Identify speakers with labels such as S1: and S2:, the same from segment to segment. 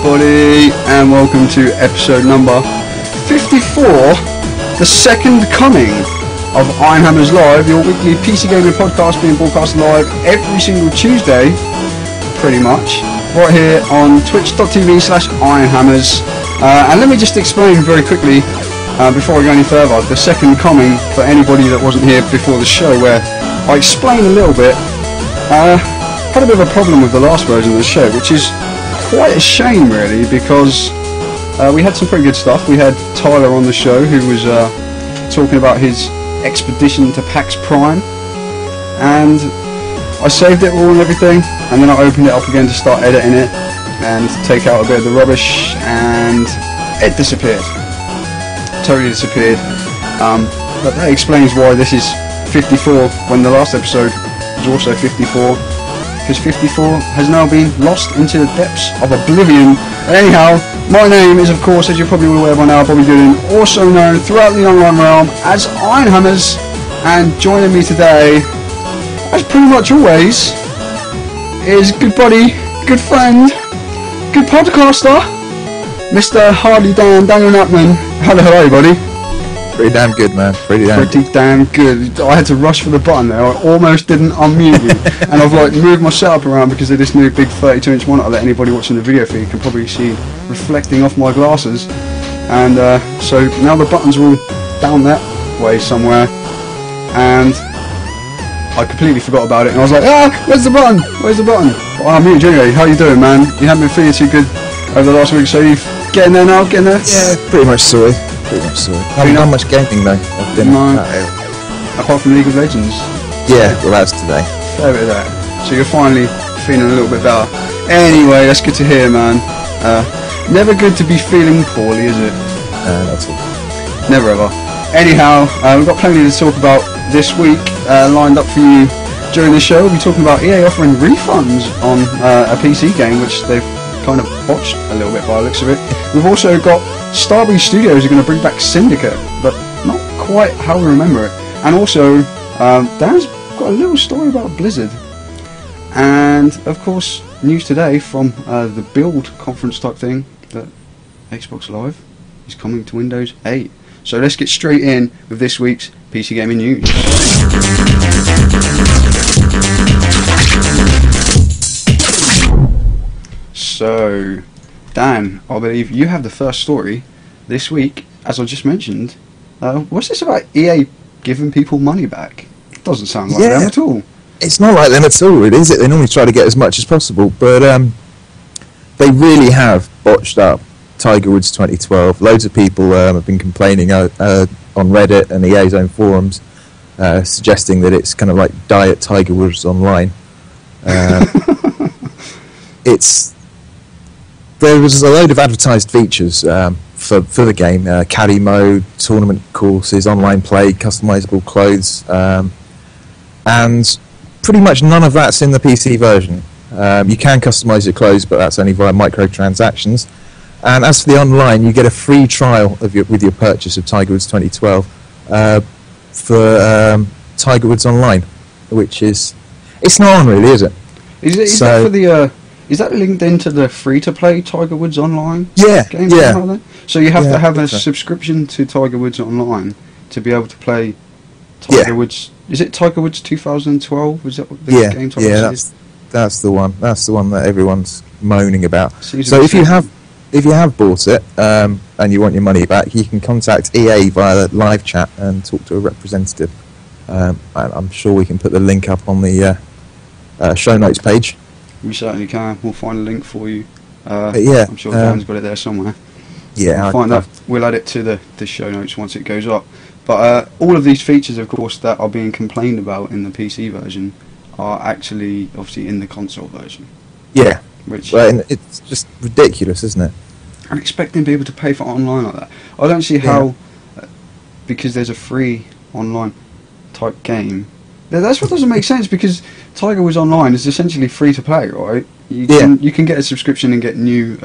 S1: everybody, and welcome to episode number 54, the second coming of Ironhammers Live, your weekly PC gaming podcast being broadcast live every single Tuesday, pretty much, right here on twitch.tv/Ironhammers. And let me just explain very quickly, before I go any further, the second coming, for anybody that wasn't here before the show, where I explain a little bit. Had a bit of a problem with the last version of the show, which is quite a shame really, because we had some pretty good stuff. We had Tyler on the show who was talking about his expedition to PAX Prime, and I saved it all and everything, and then I opened it up again to start editing it and take out a bit of the rubbish, and it disappeared. Totally disappeared. But that explains why this is 54 when the last episode was also 54. Because 54 has now been lost into the depths of oblivion. Anyhow, my name is, of course, as you're probably aware by now, Bobby Doolan, also known throughout the online realm as Ironhammers, and joining me today, as pretty much always, is good buddy, good friend, good podcaster, Mr. Hardy Dan, Daniel Knappman. Hello, buddy.
S2: Pretty damn good, man. Pretty
S1: damn good. I had to rush for the button there. I almost didn't unmute you, and I've like moved my setup around because of this new big 32-inch monitor that anybody watching the video feed can probably see reflecting off my glasses. And so now the buttons are all down that way somewhere, and I completely forgot about it. And I was like, where's the button? Where's the button? Well, I'm muted anyway. How you doing, man? You haven't been feeling too good over the last week, so you getting there now? Getting there?
S2: Yeah, pretty much sorry. I haven't done much gaming though. I've been
S1: apart from League of Legends.
S2: Yeah, well that's today.
S1: Fair bit of that. So you're finally feeling a little bit better. Anyway, that's good to hear, man. Never good to be feeling poorly, is it?
S2: Not at all.
S1: Never ever. Anyhow, we've got plenty to talk about this week lined up for you during the show. We'll be talking about EA offering refunds on a PC game, which they've kind of botched a little bit by the looks of it. We've also got Starbreeze Studios are going to bring back Syndicate, but not quite how we remember it. And also, Dan's got a little story about Blizzard. And, of course, news today from the Build conference type thing that Xbox Live is coming to Windows 8. So let's get straight in with this week's PC Gaming News. So, Dan, I believe you have the first story this week, as I just mentioned. What's this about EA giving people money back? It doesn't sound like them at all.
S2: It's not like them at all, really, is it? They normally try to get as much as possible, but they really have botched up Tiger Woods 2012. Loads of people have been complaining on Reddit and EA's own forums, suggesting that it's kind of like Diet Tiger Woods Online. There was a load of advertised features for the game, caddy mode, tournament courses, online play, customizable clothes, and pretty much none of that's in the PC version. You can customize your clothes, but that's only via microtransactions. And as for the online, you get a free trial of with your purchase of Tiger Woods 2012 for Tiger Woods Online, which it's not on really, is it?
S1: Is that for the... Is that linked into the free-to-play Tiger Woods Online game?
S2: Yeah.
S1: So you have to have a subscription to Tiger Woods Online to be able to play Tiger Woods. Is it Tiger Woods 2012? Is that what the game title is?
S2: That's the one. That's the one that everyone's moaning about. So if you have bought it and you want your money back, you can contact EA via the live chat and talk to a representative. I'm sure we can put the link up on the show notes page.
S1: We certainly can. We'll find a link for you.
S2: Yeah,
S1: I'm sure Dan's got it there somewhere.
S2: Yeah,
S1: we'll add it to the show notes once it goes up. But all of these features, of course, that are being complained about in the PC version are actually obviously in the console version.
S2: Yeah,
S1: which
S2: it's just ridiculous, isn't it?
S1: I'm expecting people to pay for online like that. I don't see how, because there's a free online type game. That's what doesn't make sense, because Tiger Woods Online is essentially free to play, right? You can get a subscription and get new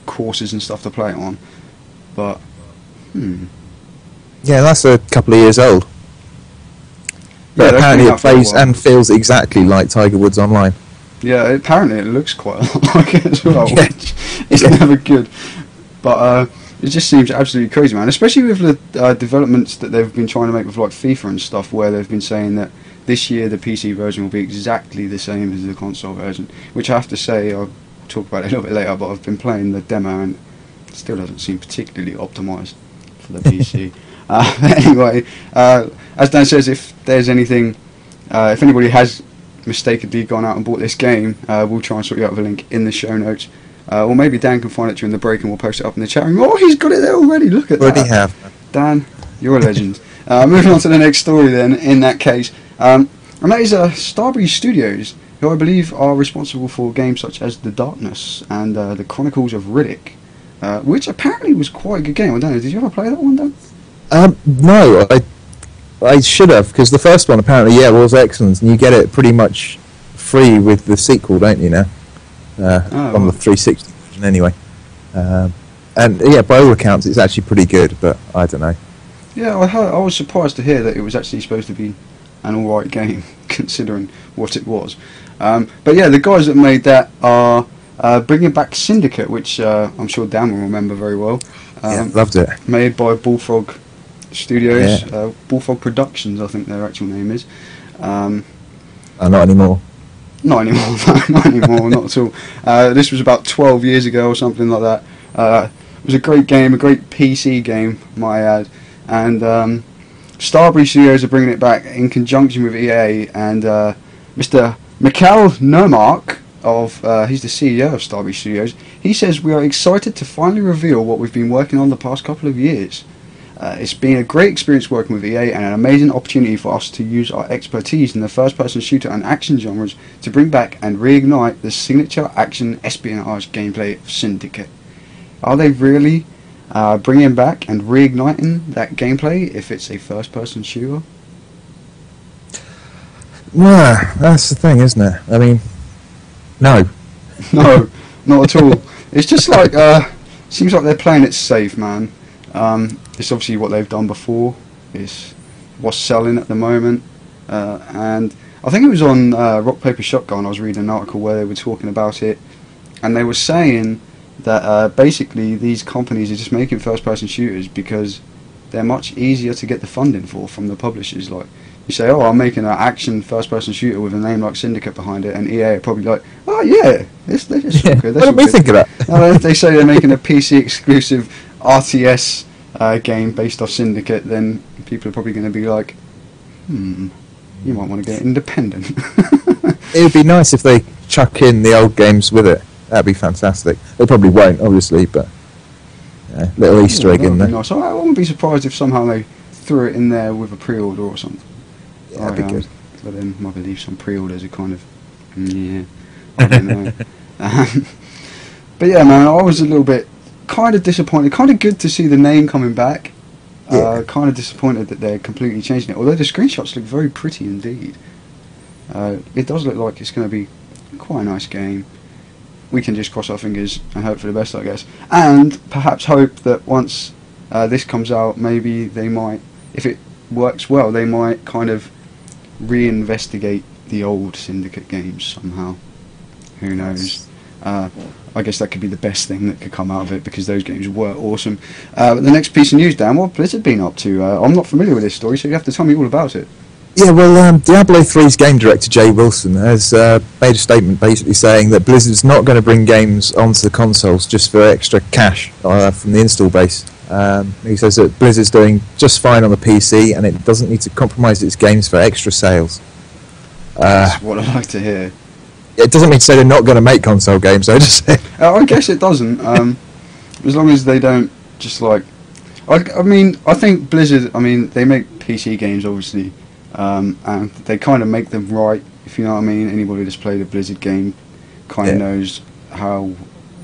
S1: courses and stuff to play it on, but
S2: yeah, that's a couple of years old. But apparently it plays and feels exactly like Tiger Woods Online.
S1: Yeah, apparently it looks quite a lot like it as well,
S2: Yeah.
S1: which is never good. But it just seems absolutely crazy, man. Especially with the developments that they've been trying to make with like FIFA and stuff, where they've been saying that this year the PC version will be exactly the same as the console version. Which I have to say, I'll talk about it a little bit later, but I've been playing the demo and it still doesn't seem particularly optimised for the PC. Anyway, as Dan says, if there's anything, if anybody has mistakenly gone out and bought this game, we'll try and sort you out with a link in the show notes. Or maybe Dan can find it during the break and we'll post it up in the chat room. Oh, he's got it there already. Look at that.
S2: Already have.
S1: Dan, you're a legend. Moving on to the next story then, in that case. And that is Starbreeze Studios, who I believe are responsible for games such as The Darkness and The Chronicles of Riddick, which apparently was quite a good game. I don't know, did you ever play that one, Dan?
S2: No, I should have, because the first one apparently, was excellent, and you get it pretty much free with the sequel, don't you now? On the 360 version anyway. And yeah, by all accounts it's actually pretty good, but I don't know.
S1: Yeah, I was surprised to hear that it was actually supposed to be an alright game, considering what it was. But yeah, the guys that made that are bringing back Syndicate, which I'm sure Dan will remember very well.
S2: Loved it.
S1: Made by Bullfrog Studios,
S2: Yeah.
S1: Bullfrog Productions, I think their actual name is.
S2: Not anymore.
S1: Not anymore, no, not anymore, not at all. This was about 12 years ago or something like that. It was a great game, a great PC game, might I add. And Starbreeze Studios are bringing it back in conjunction with EA, and Mr. Mikhail Nermark, he's the CEO of Starbreeze Studios, he says, "We are excited to finally reveal what we've been working on the past couple of years. It's been a great experience working with EA and an amazing opportunity for us to use our expertise in the first-person shooter and action genres to bring back and reignite the signature action espionage gameplay of Syndicate." Are they really bringing back and reigniting that gameplay if it's a first-person shooter?
S2: Well, that's the thing, isn't it? I mean, no.
S1: No, not at all. It's just like, seems like they're playing it safe, man. It's obviously what they've done before. It's what's selling at the moment. And I think it was on Rock Paper Shotgun, I was reading an article where they were talking about it, and they were saying that basically these companies are just making first-person shooters because they're much easier to get the funding for from the publishers. Like, you say, oh, I'm making an action first-person shooter with a name like Syndicate behind it, and EA are probably like, oh yeah, this is
S2: Yeah.
S1: good.
S2: What do we think of that?
S1: If they say they're making a PC exclusive RTS game based off Syndicate, then people are probably going to be like, you might want to get independent.
S2: It would be nice if they chuck in the old games with it. That'd be fantastic. They probably won't, obviously, but little Easter egg in there.
S1: Nice. I wouldn't be surprised if somehow they threw it in there with a pre-order or something.
S2: Yeah, that'd be good.
S1: But then I believe some pre-orders are kind of, I don't know. But yeah, man, I was a little bit kind of disappointed. Kind of good to see the name coming back. Kind of disappointed that they're completely changing it. Although the screenshots look very pretty indeed. It does look like it's going to be quite a nice game. We can just cross our fingers and hope for the best, I guess. And perhaps hope that once this comes out, maybe they might, if it works well, they might kind of reinvestigate the old Syndicate games somehow. Who knows? I guess that could be the best thing that could come out of it, because those games were awesome. But the next piece of news, Dan, what Blizzard been up to? I'm not familiar with this story, so you have to tell me all about it.
S2: Yeah, well, Diablo 3's game director Jay Wilson has made a statement basically saying that Blizzard's not going to bring games onto the consoles just for extra cash from the install base. He says that Blizzard's doing just fine on the PC and it doesn't need to compromise its games for extra sales.
S1: That's what I like to hear.
S2: It doesn't mean to say they're not going to make console games, though, just
S1: I guess it doesn't. As long as they don't just like... I mean, I think Blizzard, they make PC games, obviously. And they kind of make them right, if you know what I mean. Anybody that's played a Blizzard game kind of knows how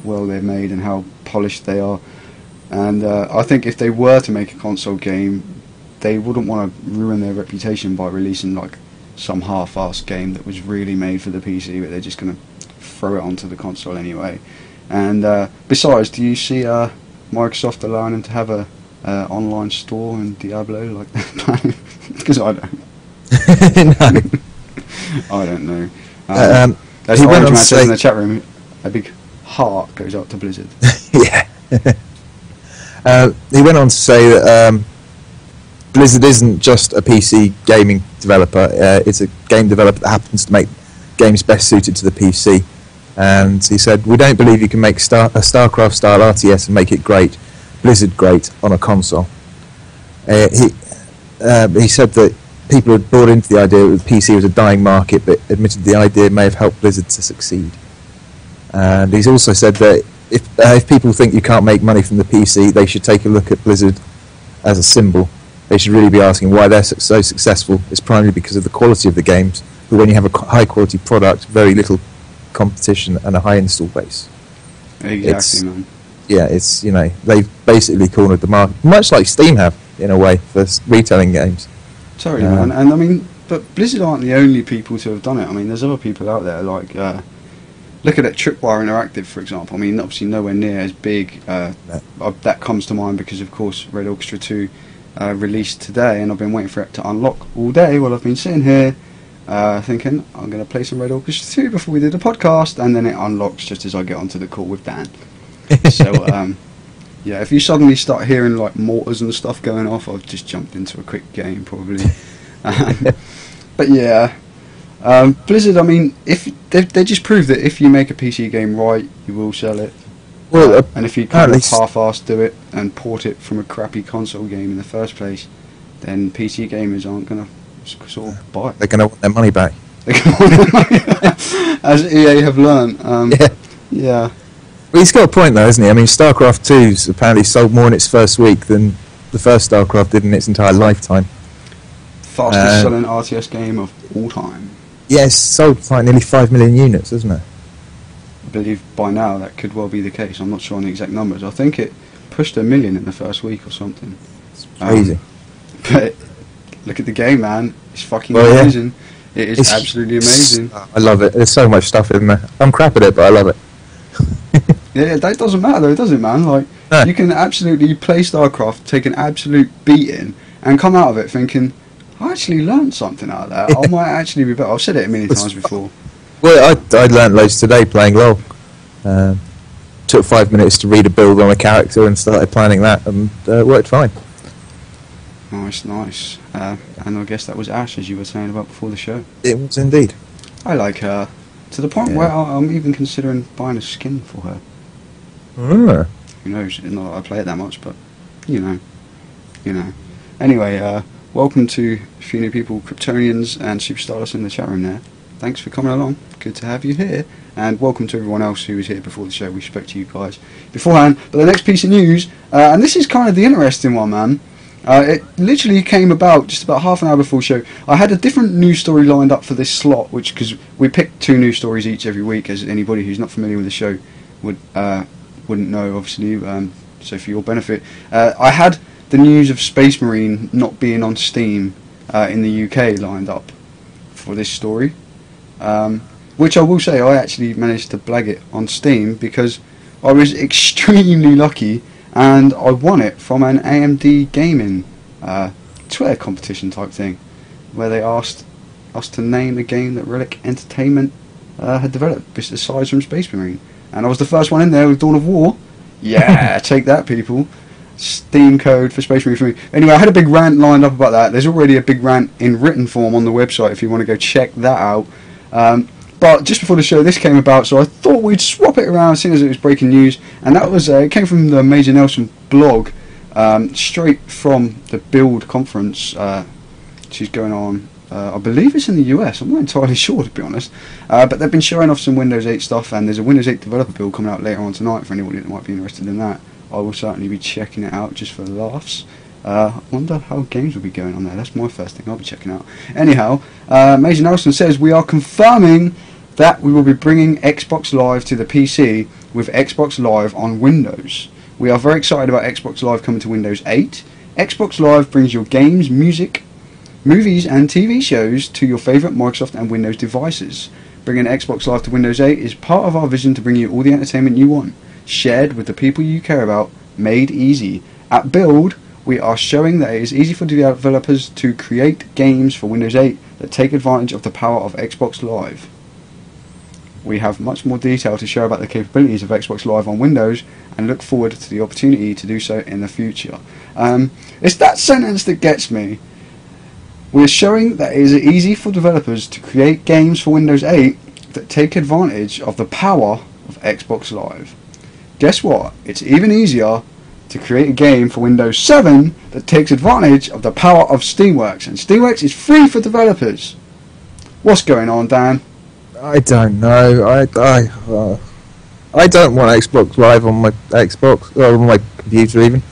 S1: well they're made and how polished they are. And I think if they were to make a console game, they wouldn't want to ruin their reputation by releasing like some half-assed game that was really made for the PC, but they're just going to throw it onto the console anyway. And besides, do you see Microsoft allowing them to have a online store in Diablo like they're planning? Because I don't.
S2: No.
S1: I don't know. As
S2: he went
S1: Orange
S2: on
S1: Man
S2: to
S1: says
S2: say,
S1: in the chat room, a big heart goes out to Blizzard.
S2: yeah. He went on to say that Blizzard isn't just a PC gaming developer. It's a game developer that happens to make games best suited to the PC. And he said, we don't believe you can make a StarCraft style RTS and make it great, Blizzard great, on a console. He said that people had bought into the idea that the PC was a dying market, but admitted the idea may have helped Blizzard to succeed. And he's also said that if people think you can't make money from the PC, they should take a look at Blizzard as a symbol. They should really be asking why they're so successful. It's primarily because of the quality of the games, but when you have a high quality product, very little competition and a high install base.
S1: Exactly, man.
S2: Yeah, it's, you know, they've basically cornered the market, much like Steam have, in a way, for retailing games.
S1: Totally, man. And I mean, but Blizzard aren't the only people to have done it. I mean, there's other people out there, like, look at it, Tripwire Interactive, for example. I mean, obviously nowhere near as big. That comes to mind because, of course, Red Orchestra 2 released today, and I've been waiting for it to unlock all day while I've been sitting here thinking, I'm going to play some Red Orchestra 2 before we do the podcast, and then it unlocks just as I get onto the call with Dan. So, yeah, if you suddenly start hearing, like, mortars and stuff going off, I've just jumped into a quick game, probably. But, yeah. Blizzard, I mean, if they just prove that if you make a PC game right, you will sell it.
S2: Well,
S1: and if you kind of half-assed do it and port it from a crappy console game in the first place, then PC gamers aren't going to sort of buy it.
S2: They're going to want their money back.
S1: As EA have learned. Yeah.
S2: Well, he's got a point, though, hasn't he? I mean, StarCraft 2's apparently sold more in its first week than the first StarCraft did in its entire lifetime.
S1: Fastest selling RTS game of all time.
S2: Yeah, it's sold like nearly 5 million units, isn't it?
S1: I believe by now that could well be the case. I'm not sure on the exact numbers. I think it pushed 1 million in the first week or something.
S2: It's crazy.
S1: But look at the game, man. It's fucking amazing.
S2: Yeah.
S1: It is absolutely amazing.
S2: I love it. There's so much stuff in there. I'm crap at it, but I love it.
S1: Yeah, that doesn't matter though, does it, man? Like, you can absolutely play StarCraft, take an absolute beating, and come out of it thinking, I actually learned something out of that. I might actually be better. I've said it a million times before.
S2: Well, I learned loads today playing LoL. Took 5 minutes to read a build on a character and started planning that, and worked fine.
S1: Nice. And I guess that was Ash, as you were saying about before the show.
S2: It was indeed.
S1: I like her. To the point where I'm even considering buying a skin for her.
S2: Ah.
S1: Who knows? Not that I play it that much, but, you know. Anyway, welcome to a few new people, Kryptonians and Superstardust in the chat room there. Thanks for coming along. Good to have you here. And welcome to everyone else who was here before the show. We spoke to you guys beforehand. But the next piece of news, and this is kind of the interesting one, man. It literally came about just about half an hour before the show. I had a different news story lined up for this slot, because we pick 2 news stories each every week, as anybody who's not familiar with the show wouldn't know, obviously. So for your benefit, I had the news of Space Marine not being on Steam in the UK lined up for this story, which I will say I actually managed to blag it on Steam because I was extremely lucky and I won it from an AMD Gaming Twitter competition type thing, where they asked us to name a game that Relic Entertainment had developed aside from Space Marine, and I was the first one in there with Dawn of War. Yeah, take that, people. Steam code for Space Marine for me. Anyway, I had a big rant lined up about that. There's already a big rant in written form on the website if you want to go check that out. But just before the show, this came about, so I thought we'd swap it around as soon as it was breaking news. And that was, it came from the Major Nelson blog, straight from the Build conference. She's going on, I believe it's in the US, I'm not entirely sure to be honest. But they've been showing off some Windows 8 stuff, and there's a Windows 8 developer build coming out later on tonight for anybody that might be interested in that. I will certainly be checking it out just for laughs. I wonder how games will be going on there. That's my first thing I'll be checking out. Anyhow, Major Nelson says we are confirming that we will be bringing Xbox Live to the PC with Xbox Live on Windows. We are very excited about Xbox Live coming to Windows 8. Xbox Live brings your games, music, movies and TV shows to your favourite Microsoft and Windows devices. Bringing Xbox Live to Windows 8 is part of our vision to bring you all the entertainment you want, shared with the people you care about, made easy. At Build, we are showing that it is easy for developers to create games for Windows 8 that take advantage of the power of Xbox Live. we have much more detail to show about the capabilities of Xbox Live on Windows and look forward to the opportunity to do so in the future. It's that sentence that gets me. We're showing that it is easy for developers to create games for Windows 8 that take advantage of the power of Xbox Live. Guess what? It's even easier to create a game for Windows 7 that takes advantage of the power of Steamworks, and Steamworks is free for developers. What's going on, Dan?
S2: I don't know. I don't want Xbox Live on my Xbox or on my computer even.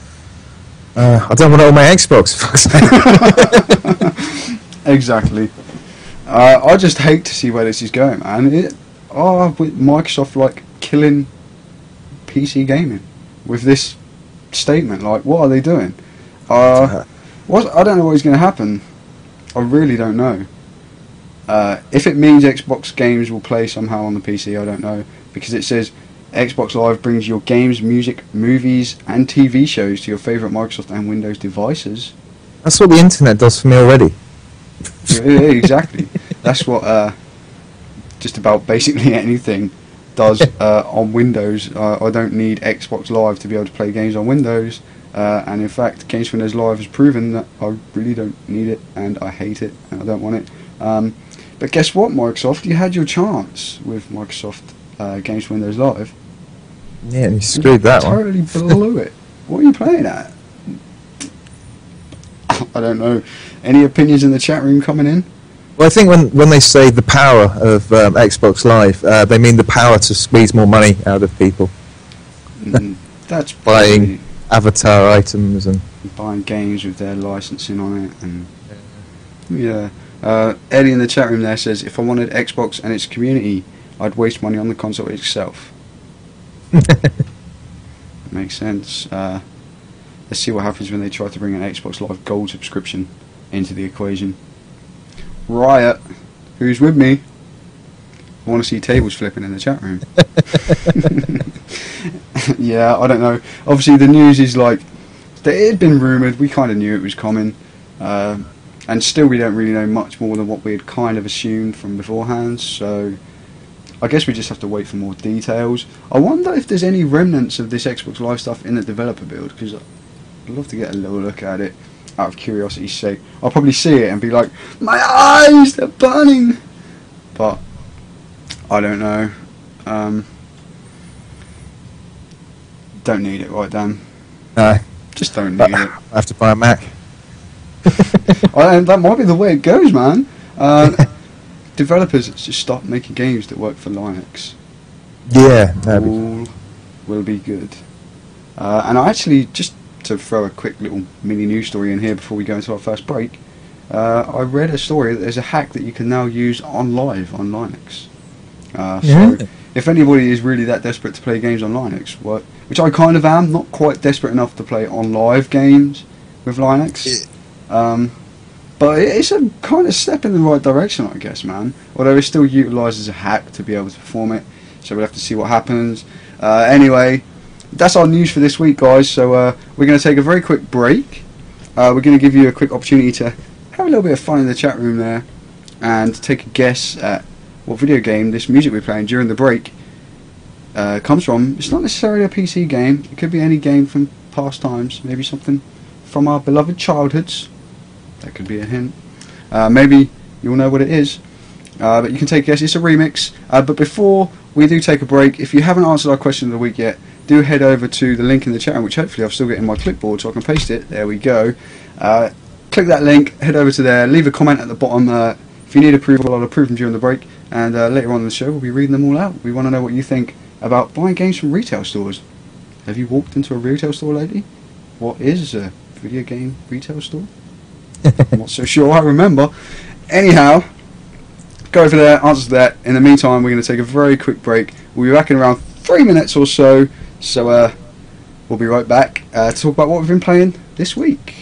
S2: I don't want it on my Xbox.
S1: Exactly. I just hate to see where this is going, man. With Microsoft like killing PC gaming with this statement. Like, what are they doing? I don't know what is going to happen. I really don't know. If it means Xbox games will play somehow on the PC, I don't know, because it says Xbox Live brings your games, music, movies and TV shows to your favourite Microsoft and Windows devices.
S2: That's what the internet does for me already.
S1: Yeah, exactly. That's what just about basically anything does on Windows. I don't need Xbox Live to be able to play games on Windows, and in fact Games for Windows Live has proven that I really don't need it, and I hate it, and I don't want it. But guess what, Microsoft? You had your chance with Microsoft Games for Windows Live.
S2: Yeah, and you screwed that one.
S1: Totally blew it. What are you playing at? I don't know. Any opinions in the chat room coming in?
S2: Well, I think when they say the power of Xbox Live, they mean the power to squeeze more money out of people.
S1: That's
S2: buying avatar items and
S1: buying games with their licensing on it, and yeah. Eddie in the chat room there says, if I wanted Xbox and its community, I'd waste money on the console itself. Makes sense. Let's see what happens when they try to bring an Xbox Live Gold subscription into the equation. Riot, who's with me? I want to see tables flipping in the chat room. Yeah, I don't know. Obviously the news is like, that it had been rumoured, we kind of knew it was coming. And still we don't really know much more than what we had kind of assumed from beforehand, so I guess we just have to wait for more details. I wonder if there's any remnants of this Xbox Live stuff in the developer build, because I'd love to get a little look at it out of curiosity's sake. I'll probably see it and be like, my eyes, they're burning! But I don't know. Don't need it, right, Dan?
S2: no,
S1: Just don't need it.
S2: I have to buy a Mac.
S1: And that might be the way it goes, man. Developers just stop making games that work for Linux.
S2: Yeah,
S1: All will be good. And I actually, just to throw a quick little mini news story in here before we go into our first break, I read a story that there's a hack that you can now use on Live on Linux. So if anybody is really that desperate to play games on Linux, which I kind of am, not quite desperate enough to play on Live games with Linux. But it's a kind of step in the right direction, I guess, man. Although it still utilises a hack to be able to perform it, so we'll have to see what happens. Anyway, that's our news for this week, guys. So we're going to take a very quick break. We're going to give you a quick opportunity to have a little bit of fun in the chat room there, and take a guess at what video game this music we're playing during the break comes from. It's not necessarily a PC game. It could be any game from past times. Maybe something from our beloved childhoods. That could be a hint. Maybe you'll know what it is. But you can take a guess. It's a remix. But before we do take a break, if you haven't answered our question of the week yet, do head over to the link in the chat room, which hopefully I've still got in my clipboard so I can paste it. There we go. Click that link, head over to there, leave a comment at the bottom. If you need approval, I'll approve them during the break. And later on in the show, we'll be reading them all out. We want to know what you think about buying games from retail stores. Have you walked into a retail store lately? What is a video game retail store? I'm not so sure I remember. Anyhow, go over there, answer that. In the meantime, we're going to take a very quick break. We'll be back in around 3 minutes or so. So we'll be right back to talk about what we've been playing this week.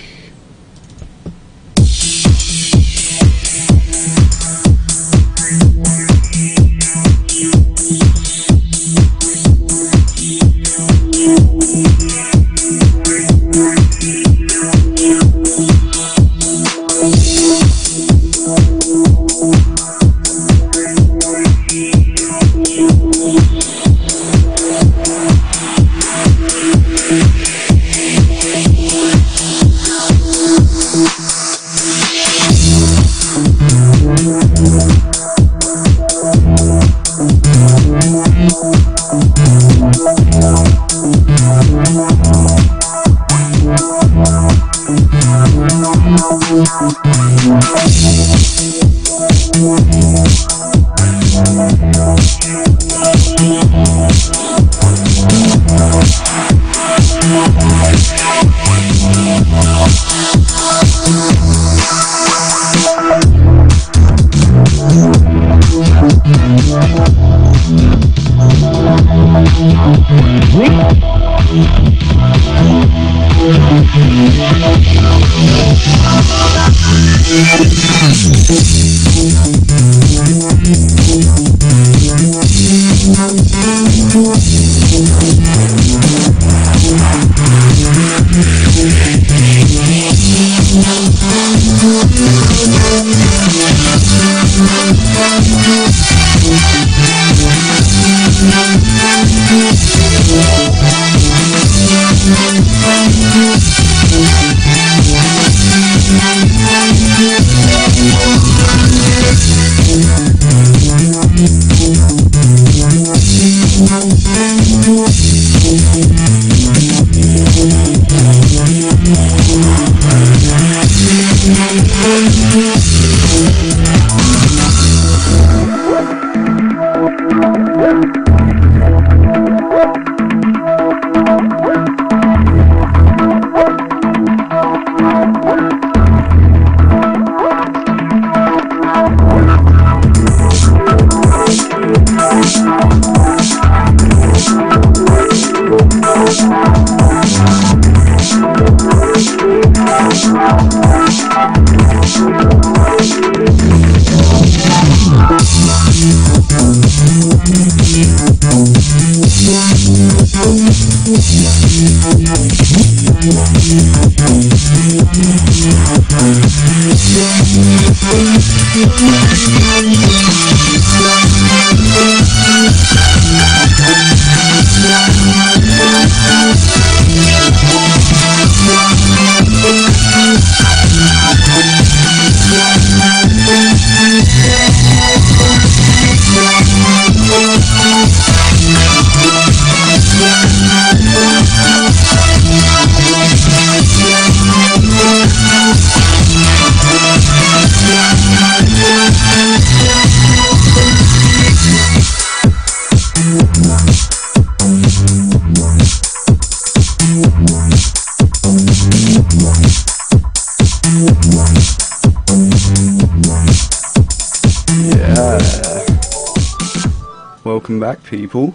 S1: Welcome back, people.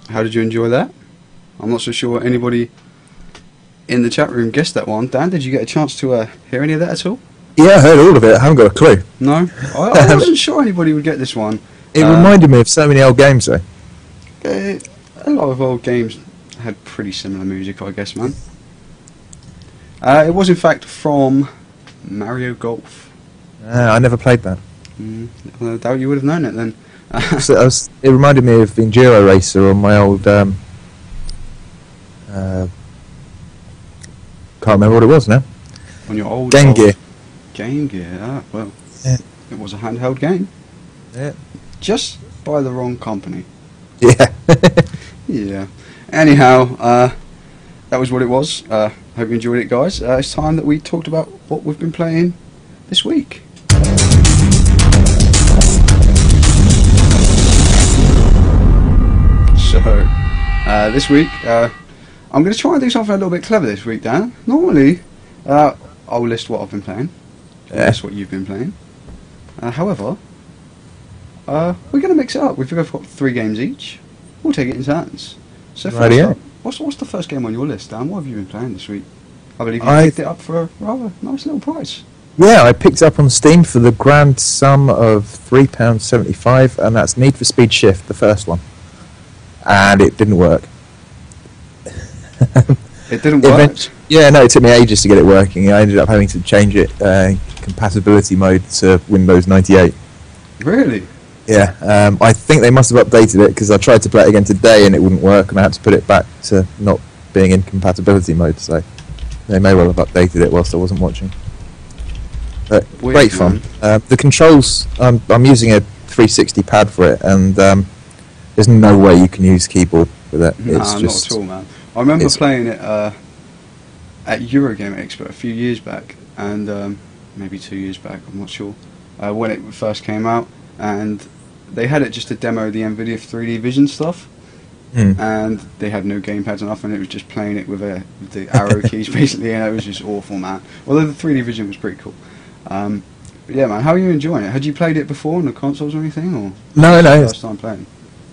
S1: How did you enjoy that? I'm not so sure anybody in the chat room guessed that one. Dan, did you get a chance to hear any of that at all?
S2: Yeah, I heard all of it. I haven't got a clue.
S1: No? I wasn't sure anybody would get this one.
S2: It reminded me of so many old games, though.
S1: A lot of old games had pretty similar music, I guess, man. It was, in fact, from Mario Golf.
S2: I never played that.
S1: I doubt you would have known it then.
S2: It reminded me of Enduro Racer on my old... can't remember what it was now.
S1: On your old...
S2: Game Gear.
S1: Game Gear, well,
S2: yeah.
S1: It was a handheld game.
S2: Yeah.
S1: Just by the wrong company.
S2: Yeah.
S1: Yeah. Anyhow, that was what it was. Hope you enjoyed it, guys. It's time that we talked about what we've been playing this week. So, this week, I'm going to try and do something a little bit clever this week, Dan. Normally, I'll list what I've been playing. Guess what you've been playing. However, we're going to mix it up. We've got 3 games each. We'll take it in turns. So first up, what's the first game on your list, Dan? What have you been playing this week? I believe you picked it up for a rather nice little price.
S2: Yeah, I picked it up on Steam for the grand sum of £3.75, and that's Need for Speed Shift, the first one. And it didn't work.
S1: It didn't work?
S2: Yeah, no, it took me ages to get it working. I ended up having to change it compatibility mode to Windows 98.
S1: Really?
S2: Yeah, I think they must have updated it because I tried to play it again today and it wouldn't work, and I had to put it back to not being in compatibility mode, so they may well have updated it whilst I wasn't watching. But
S1: Weird,
S2: great fun. The controls, I'm using a 360 pad for it, and there's no way you can use keyboard with it.
S1: Nah,
S2: it's just,
S1: not at all, man. I remember playing it at Eurogamer Expo a few years back, and maybe 2 years back, I'm not sure, when it first came out, and they had it just to demo the NVIDIA 3D Vision stuff, and they had no gamepads or nothing. It was just playing it with the arrow keys basically, and it was just awful, man. Although the 3D Vision was pretty cool. But yeah, man, how are you enjoying it? Had you played it before on the consoles or anything, or
S2: No.
S1: first time playing?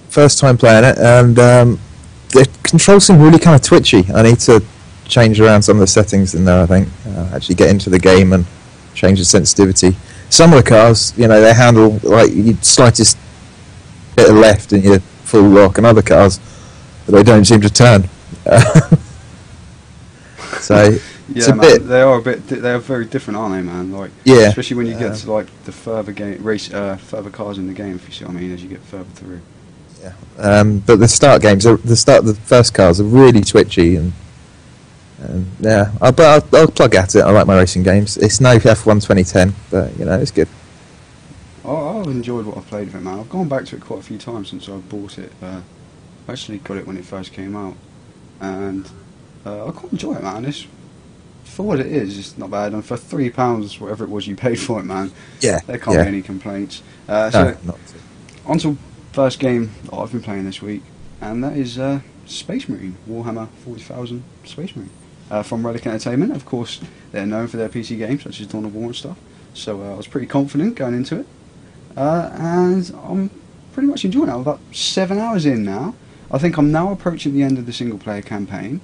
S2: First time playing it, and the controls seem really kind of twitchy. I need to change around some of the settings in there, I think. Actually get into the game and change the sensitivity. Some of the cars, you know, they handle, like, you slightest bit of left and you're full lock, and other cars, they don't seem to turn. So it's
S1: Yeah,
S2: a
S1: man,
S2: bit.
S1: they are very different, aren't they, man? Like,
S2: Yeah.
S1: especially when you get to like the further further cars in the game, if you see what I mean, as you get further through.
S2: But the start games, the first cars are really twitchy, and yeah. But I'll plug at it. I like my racing games. It's no F1 2010, but you know, it's good.
S1: I've enjoyed what I've played of it, man. I've gone back to it quite a few times since I bought it. I actually got it when it first came out, and I quite enjoy it, man. It's, for what it is, it's not bad. And for £3, whatever it was you paid for it, man,
S2: Yeah,
S1: there can't be any complaints.
S2: No,
S1: So,
S2: not
S1: on to first game that I've been playing this week, and that is Space Marine, Warhammer 40,000 Space Marine, from Relic Entertainment. Of course, they're known for their PC games, such as Dawn of War and stuff, so I was pretty confident going into it, and I'm pretty much enjoying it. I'm about 7 hours in now. I think I'm now approaching the end of the single-player campaign,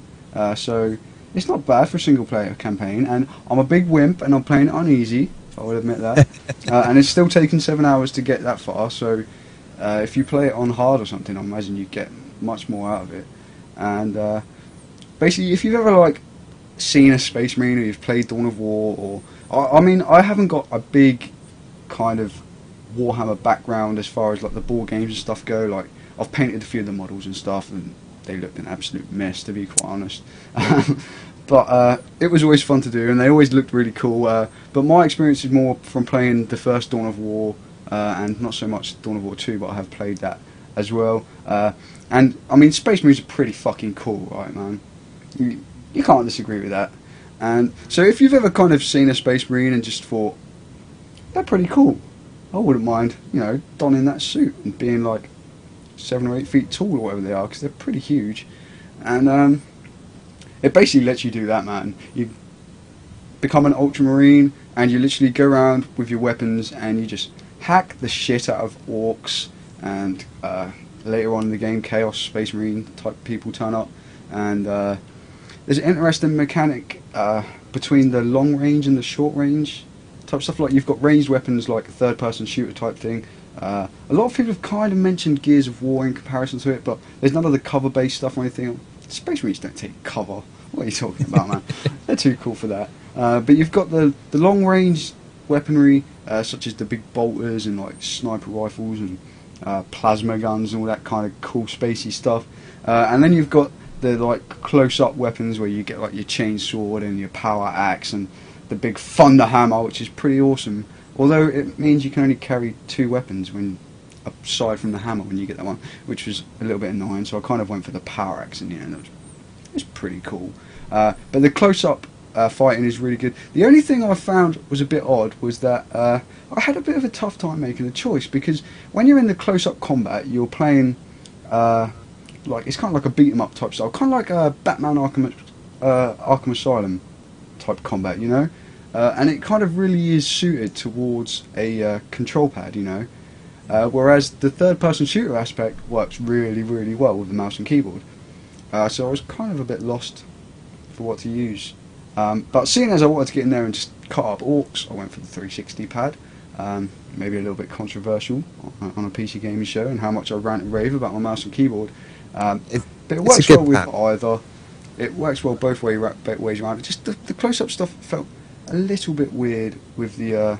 S1: so it's not bad for a single-player campaign, and I'm a big wimp, and I'm playing it on easy, I would admit that, and it's still taking 7 hours to get that far, so if you play it on hard or something, I imagine you get much more out of it. And basically, if you've ever like seen a Space Marine, or you've played Dawn of War, or I mean, I haven't got a big kind of Warhammer background as far as like the board games and stuff go. Like, I've painted a few of the models and stuff, and they looked an absolute mess, to be quite honest. But it was always fun to do, and they always looked really cool. But my experience is more from playing the first Dawn of War, and not so much Dawn of War 2, but I have played that as well. And I mean, Space Marines are pretty fucking cool, right, man? You can't disagree with that. And so if you've ever kind of seen a Space Marine and just thought, they're pretty cool, I wouldn't mind, you know, donning that suit and being like 7 or 8 feet tall or whatever they are, because they're pretty huge. And it basically lets you do that, man. You become an Ultramarine, and you literally go around with your weapons, and you just hack the shit out of orcs, and later on in the game, Chaos Space Marine type people turn up, and there's an interesting mechanic between the long range and the short range type stuff. Like, you've got ranged weapons like a third-person shooter type thing. A lot of people have kind of mentioned Gears of War in comparison to it, but there's none of the cover-based stuff or anything. Space Marines don't take cover. What are you talking about, man? They're too cool for that. But you've got the long-range weaponry, such as the big bolters and like sniper rifles and plasma guns and all that kind of cool spacey stuff. And then you've got the like close-up weapons where you get like your chainsword and your power axe and the big thunder hammer, which is pretty awesome. Although it means you can only carry 2 weapons when, aside from the hammer, when you get that one, which was a little bit annoying. So I kind of went for the power axe in the end. It's pretty cool. But the close-up fighting is really good. The only thing I found was a bit odd was that I had a bit of a tough time making a choice, because when you're in the close-up combat, you're playing like, it's kind of like a beat-em-up type style, kind of like Batman Arkham Asylum type combat, you know. And it kind of really is suited towards a control pad, you know. Whereas the third-person shooter aspect works really, really well with the mouse and keyboard. So I was kind of a bit lost for what to use. But seeing as I wanted to get in there and just cut up orcs, I went for the 360 pad. Maybe a little bit controversial on a PC gaming show, and how much I rant and rave about my mouse and keyboard. But it works well with either. It works well both ways around. Just the close-up stuff felt a little bit weird with the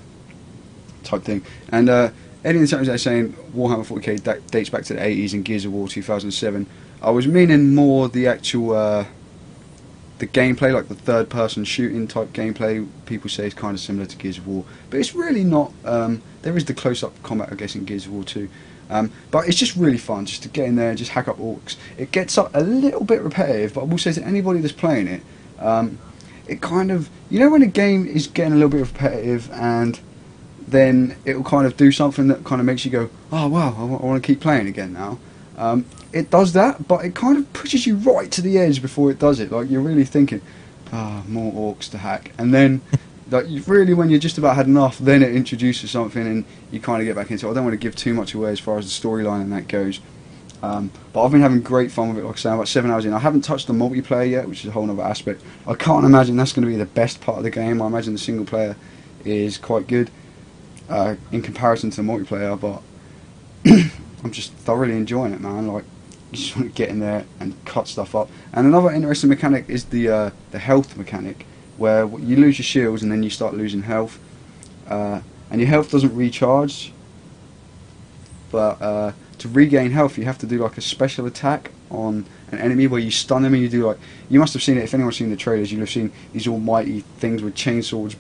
S1: type thing. And Eddie in the chat was saying Warhammer 40k dates back to the 80s and Gears of War 2007. I was meaning more the actual the gameplay, like the third-person shooting type gameplay. People say it's kind of similar to Gears of War, but it's really not. There is the close-up combat, I guess, in Gears of War 2. But it's just really fun just to get in there and just hack up orcs. It gets up a little bit repetitive, but I will say to anybody that's playing it, it kind of, you know, when a game is getting a little bit repetitive, and then it will kind of do something that kind of makes you go, oh wow, I want to keep playing again now. It does that, but it kind of pushes you right to the edge before it does it. Like, you're really thinking, more orcs to hack, and then like, really, when you're just about had enough, then it introduces something, and you kind of get back into it. I don't want to give too much away as far as the storyline and that goes, but I've been having great fun with it. Like I say, I'm about 7 hours in. I haven't touched the multiplayer yet, which is a whole other aspect. I can't imagine that's going to be the best part of the game. I imagine the single player is quite good in comparison to the multiplayer, but I'm just thoroughly enjoying it, man. Like, you just want to get in there and cut stuff up. And another interesting mechanic is the health mechanic, where you lose your shields and then you start losing health, and your health doesn't recharge, but to regain health you have to do like a special attack on an enemy where you stun them, and you do like, you must have seen it, if anyone's seen the trailers, you'll have seen these almighty things with chainsaws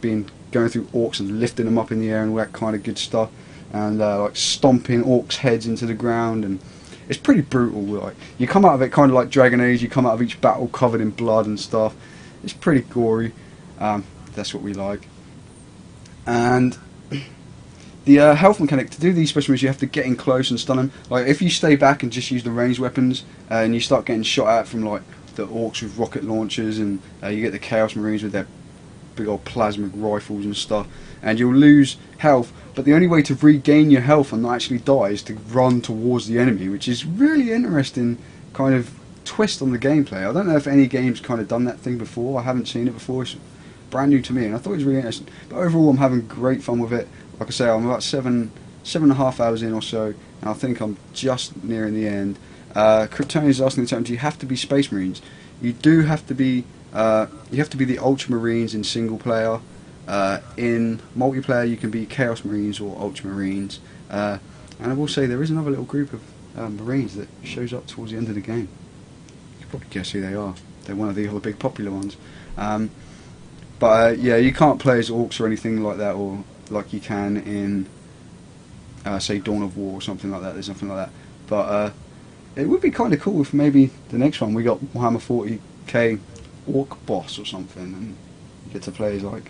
S1: going through orcs and lifting them up in the air and all that kind of good stuff, and like stomping orcs' heads into the ground, and it's pretty brutal. Like, you come out of it kind of like Dragon Age, you come out of each battle covered in blood and stuff. It's pretty gory. That's what we like. And the health mechanic, to do these special moves you have to get in close and stun them. Like, if you stay back and just use the ranged weapons, and you start getting shot at from like the orcs with rocket launchers, and you get the Chaos Marines with their big old plasma rifles and stuff, and you'll lose health, but the only way to regain your health and not actually die is to run towards the enemy, which is really interesting kind of twist on the gameplay. I don't know if any game's kind of done that thing before. I haven't seen it before. It's brand new to me, and I thought it was really interesting. But overall, I'm having great fun with it. Like I say, I'm about 7.5 hours in or so, and I think I'm just nearing the end. Kryptonian's asking the time, do you have to be Space Marines? You do have to be. You have to be the Ultramarines in single player. In multiplayer, you can be Chaos Marines or Ultramarines. And I will say there is another little group of Marines that shows up towards the end of the game. You can probably guess who they are. They're one of the other big popular ones. But yeah, you can't play as orcs or anything like that, or like you can in say Dawn of War or something like that. There's nothing like that. But it would be kind of cool if maybe the next one we got Warhammer 40k orc boss or something, and you get to play as like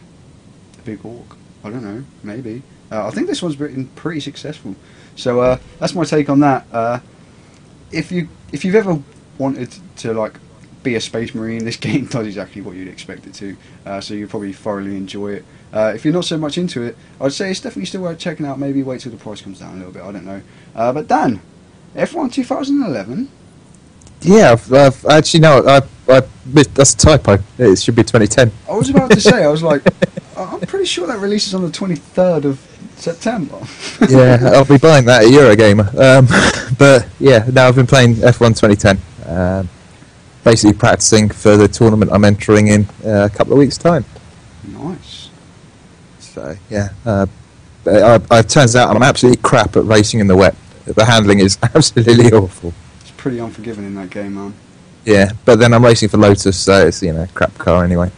S1: a big orc. I don't know, maybe. I think this one's been pretty successful. So that's my take on that. If you've ever wanted to like be a Space Marine, this game does exactly what you'd expect it to. So you'll probably thoroughly enjoy it. If you're not so much into it, I'd say it's definitely still worth checking out. Maybe wait till the price comes down a little bit. I don't know. But Dan, F1 2011.
S2: Yeah, I've actually no, that's a typo. It should be 2010.
S1: I was about to say, I was like, I'm pretty sure that releases on the 23rd of September.
S2: Yeah, I'll be buying that at Eurogamer. But yeah, now I've been playing F1 2010. Basically practicing for the tournament I'm entering in a couple of weeks' time.
S1: Nice.
S2: So yeah, it turns out I'm absolutely crap at racing in the wet. The handling is absolutely awful. It's
S1: pretty unforgiving in that game, man.
S2: Yeah, but then I'm racing for Lotus, so it's, you know, crap car anyway.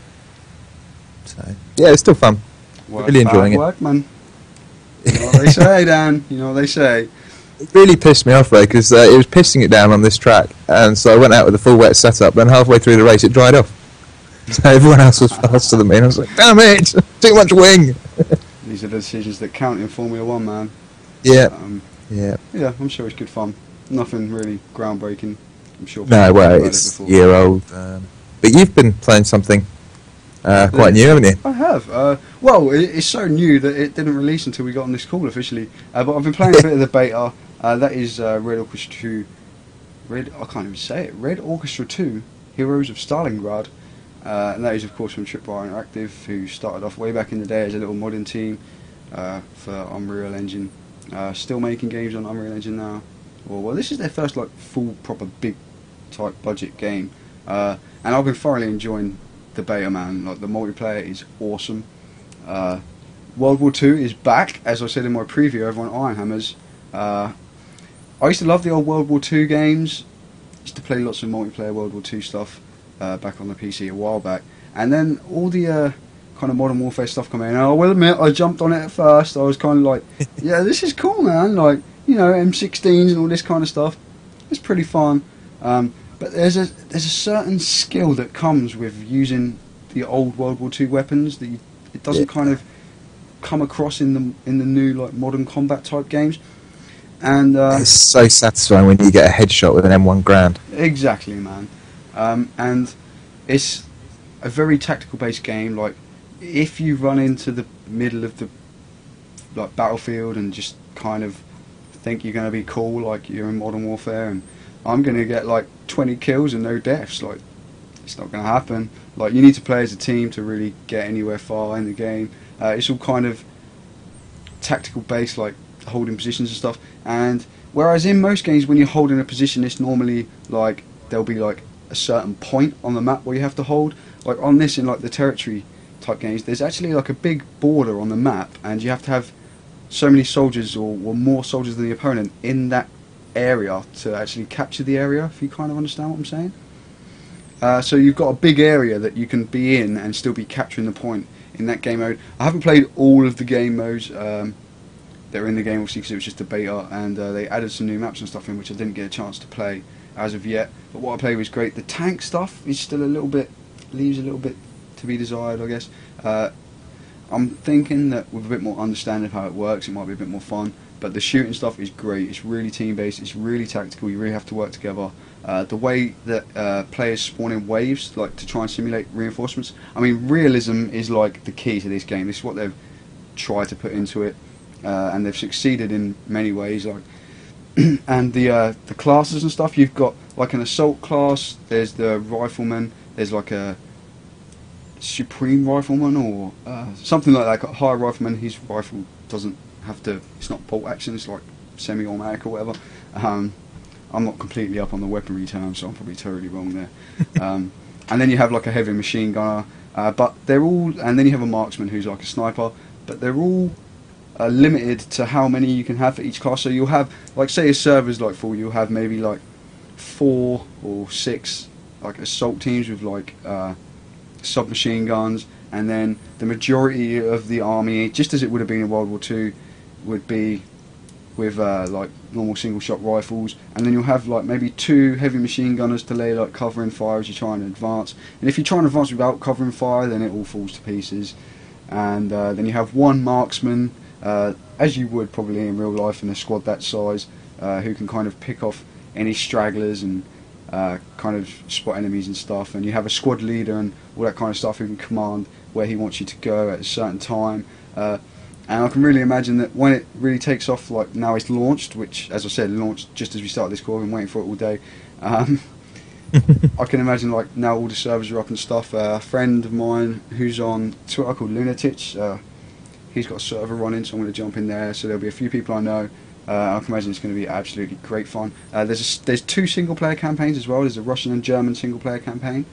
S2: So yeah, it's still fun. Really enjoying it.
S1: Work, man. You know what they say, Dan. You know what they say.
S2: It really pissed me off though, because it was pissing it down on this track, and so I went out with a full wet setup. Then halfway through the race, it dried off. So everyone else was faster than me, and I was like, "Damn it! Too much wing."
S1: These are the decisions that count in Formula One, man.
S2: Yeah.
S1: Yeah, I'm sure it's good fun. Nothing really groundbreaking. I'm sure.
S2: No, well, it's a year old. But you've been playing something quite new, haven't you?
S1: I have. Well, it's so new that it didn't release until we got on this call officially. But I've been playing a bit of the beta. That is Red Orchestra 2. I can't even say it. Red Orchestra 2, Heroes of Stalingrad. And that is, of course, from Tripwire Interactive, who started off way back in the day as a little modding team for Unreal Engine. Still making games on Unreal Engine now. Well, this is their first like full, proper, big type budget game. And I've been thoroughly enjoying the beta, man. Like, the multiplayer is awesome. World War II is back, as I said in my preview over on Ironhammers. I used to love the old World War II games. Used to play lots of multiplayer World War II stuff back on the PC a while back. And then all the kind of Modern Warfare stuff come in. And I will admit, I jumped on it at first. I was kind of like, yeah, this is cool, man. Like, you know, M16s and all this kind of stuff. It's pretty fun. But there's a certain skill that comes with using the old World War II weapons that it doesn't kind of come across in the new like modern combat type games. And
S2: it's so satisfying when you get a headshot with an M1 Grand.
S1: Exactly, man. And it's a very tactical based game. Like, if you run into the middle of the like battlefield and just kind of think you're going to be cool, like you're in Modern Warfare, and I'm going to get like 20 kills and no deaths, like, it's not going to happen. Like, you need to play as a team to really get anywhere far in the game. It's all kind of tactical based, like holding positions and stuff. And whereas in most games, when you're holding a position, it's normally like there'll be like a certain point on the map where you have to hold. Like on this, in like the territory type games, there's actually like a big border on the map, and you have to have so many soldiers or more soldiers than the opponent in that area to actually capture the area, if you kind of understand what I'm saying. So you've got a big area that you can be in and still be capturing the point in that game mode. I haven't played all of the game modes that are in the game, obviously, because it was just a beta, and they added some new maps and stuff in which I didn't get a chance to play as of yet. But what I played was great. The tank stuff is still leaves a little bit to be desired, I guess. I'm thinking that with a bit more understanding of how it works, it might be a bit more fun. But the shooting stuff is great. It's really team-based. It's really tactical. You really have to work together. The way that players spawn in waves, like to try and simulate reinforcements. I mean, realism is like the key to this game. This is what they've tried to put into it, and they've succeeded in many ways. Like, and the classes and stuff. You've got like an assault class. There's the rifleman. There's like a supreme rifleman or something like that. Got a higher rifleman. His rifle doesn't have to, it's not bolt action, it's like semi-automatic or whatever. I'm not completely up on the weaponry terms, so I'm probably totally wrong there. And then you have like a heavy machine gunner, but they're all, and then you have a marksman who's like a sniper, but they're all limited to how many you can have for each class. So you'll have, like, say a server's like full, you'll have maybe like 4 or 6 like assault teams with like submachine guns, and then the majority of the army, just as it would have been in World War II, would be with like normal single shot rifles, and then you'll have like maybe 2 heavy machine gunners to lay like covering fire as you try and advance. And if you try and advance without covering fire, then it all falls to pieces. And then you have 1 marksman, as you would probably in real life in a squad that size, who can kind of pick off any stragglers and kind of spot enemies and stuff. And you have a squad leader and all that kind of stuff who can command where he wants you to go at a certain time. And I can really imagine that when it really takes off, like now it's launched, which, as I said, launched just as we started this call. I've been waiting for it all day. I can imagine, like, now all the servers are up and stuff. A friend of mine who's on Twitter called Lunatich, he's got a server running, so I'm going to jump in there. So there'll be a few people I know. I can imagine it's going to be absolutely great fun. There's 2 single-player campaigns as well. There's a Russian and German single-player campaign.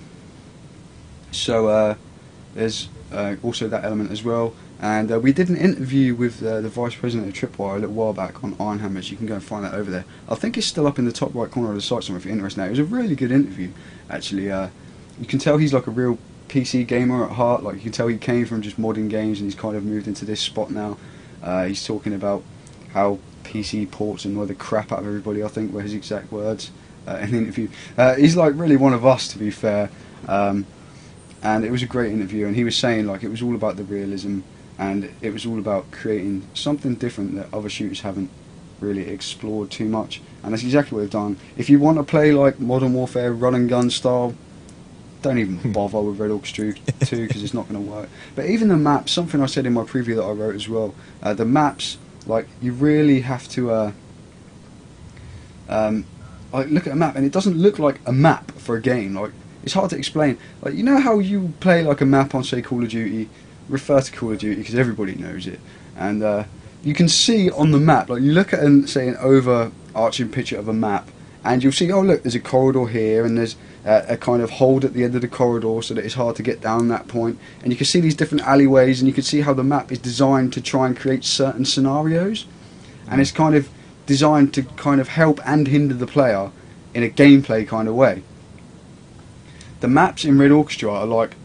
S1: So there's also that element as well. And we did an interview with the Vice President of Tripwire a little while back on Ironhammers. You can go and find that over there. I think it's still up in the top right corner of the site somewhere if you're interested now. It was a really good interview, actually. You can tell he's like a real PC gamer at heart. Like, you can tell he came from just modding games and he's kind of moved into this spot now. He's talking about how PC ports annoy the crap out of everybody, I think, were his exact words in the interview. He's like really one of us, to be fair. And it was a great interview, and he was saying, like, it was all about the realism, and it was all about creating something different that other shooters haven't really explored too much. And that's exactly what they've done. If you want to play like Modern Warfare run and gun style, don't even bother with Red Orchestra 2 because it's not going to work. But even the maps, something I said in my preview that I wrote as well, the maps, like, you really have to like, look at a map, and it doesn't look like a map for a game. Like, it's hard to explain. Like, you know how you play like a map on, say, Call of Duty, refer to Call of Duty because everybody knows it, and you can see on the map, like, you look at say an overarching picture of a map, and you'll see, oh look, there's a corridor here, and there's a kind of hold at the end of the corridor so that it's hard to get down that point, and you can see these different alleyways, and you can see how the map is designed to try and create certain scenarios, and it's kind of designed to kind of help and hinder the player in a gameplay kind of way. The maps in Red Orchestra are like,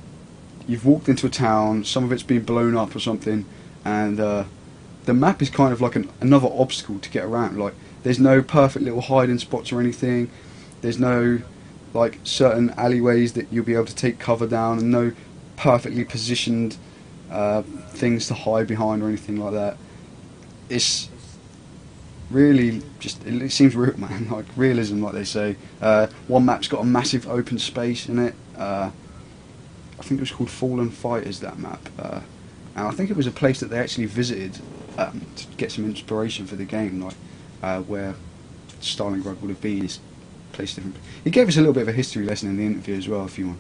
S1: you've walked into a town, some of it's been blown up or something, and the map is kind of like another obstacle to get around. Like, there's no perfect little hiding spots or anything. There's no like certain alleyways that you'll be able to take cover down, and no perfectly positioned things to hide behind or anything like that. It's really just, it seems real, man, like realism, like they say. One map's got a massive open space in it. I think it was called Fallen Fighters, that map. And I think it was a place that they actually visited to get some inspiration for the game, like where Stalingrad would have been. It's placed different. He gave us a little bit of a history lesson in the interview as well, if you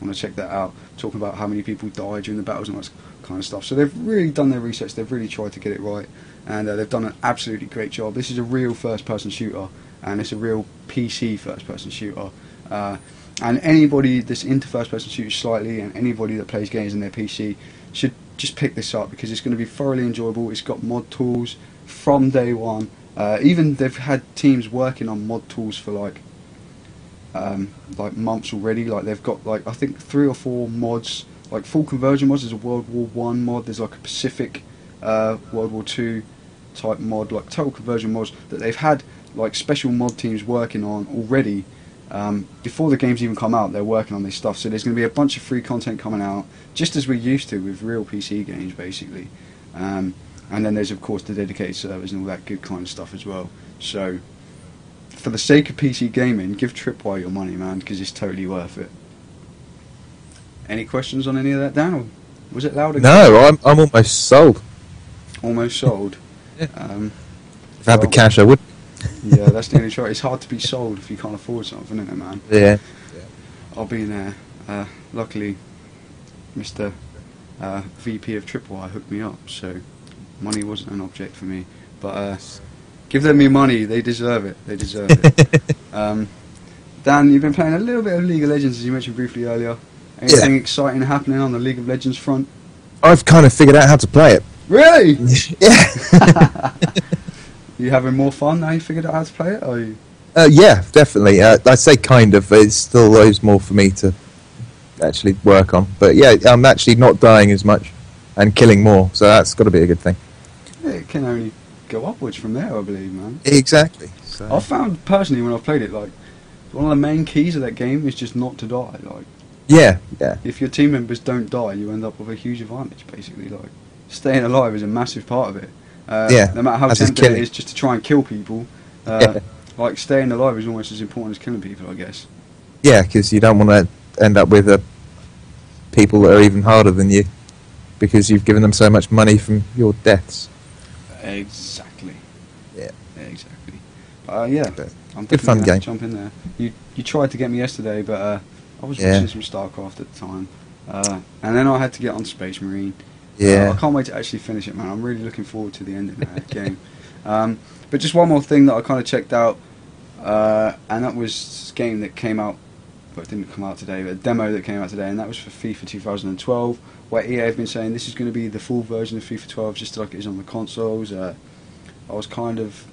S1: want to check that out, talking about how many people died during the battles and all that kind of stuff. So they've really done their research, they've really tried to get it right, and they've done an absolutely great job. This is a real first-person shooter, and it's a real PC first-person shooter. And anybody that's into first-person shooters slightly, and anybody that plays games in their PC, should just pick this up, because it's going to be thoroughly enjoyable. It's got mod tools from day one. Even they've had teams working on mod tools for like months already. Like they've got like I think 3 or 4 mods, like full conversion mods. There's a World War One mod. There's like a Pacific World War Two type mod, like total conversion mods that they've had like special mod teams working on already. Before the games even come out, they're working on this stuff. So there's going to be a bunch of free content coming out, just as we're used to with real PC games, basically. And then there's of course the dedicated servers and all that good kind of stuff as well. So for the sake of PC gaming, give Tripwire your money, man, because it's totally worth it. Any questions on any of that, Dan? Or was it loud again?
S2: No, I'm almost sold.
S1: Almost sold.
S2: Yeah. If I had the cash, I would.
S1: Yeah, that's the only try. It's hard to be sold if you can't afford something, isn't it, man?
S2: Yeah.
S1: I'll be there. Luckily, Mr. VP of Tripwire hooked me up, so money wasn't an object for me. But give them me money, they deserve it. They deserve it. Dan, you've been playing a little bit of League of Legends, as you mentioned briefly earlier. Anything exciting happening on the League of Legends front?
S2: I've kind of figured out how to play it.
S1: Really?
S2: Yeah.
S1: You having more fun now you figured out how to play it? Or you?
S2: Yeah, definitely. I say kind of. It's still loads more for me to actually work on. But yeah, I'm actually not dying as much and killing more, so that's got to be a good thing.
S1: Yeah, it can only go upwards from there, I believe, man.
S2: Exactly. So.
S1: I've found, personally, when I've played it, like, one of the main keys of that game is just not to die. Like,
S2: yeah.
S1: If your team members don't die, you end up with a huge advantage, basically. Like, staying alive is a massive part of it. No matter how tempting it is just to try and kill people, like staying alive is almost as important as killing people, I guess.
S2: Yeah, because you don't want to end up with people that are even harder than you, because you've given them so much money from your deaths.
S1: Exactly.
S2: Yeah.
S1: Exactly. Yeah, I'm
S2: good fun game.
S1: Jump in there. You tried to get me yesterday, but I was watching some Starcraft at the time, and then I had to get on Space Marine.
S2: Yeah.
S1: I can't wait to actually finish it, man. I'm really looking forward to the ending of that game. But just one more thing that I kind of checked out, and that was this game that came out, but it didn't come out today, but a demo that came out today, and that was for FIFA 2012, where EA have been saying this is going to be the full version of FIFA 12, just like it is on the consoles. I was kind of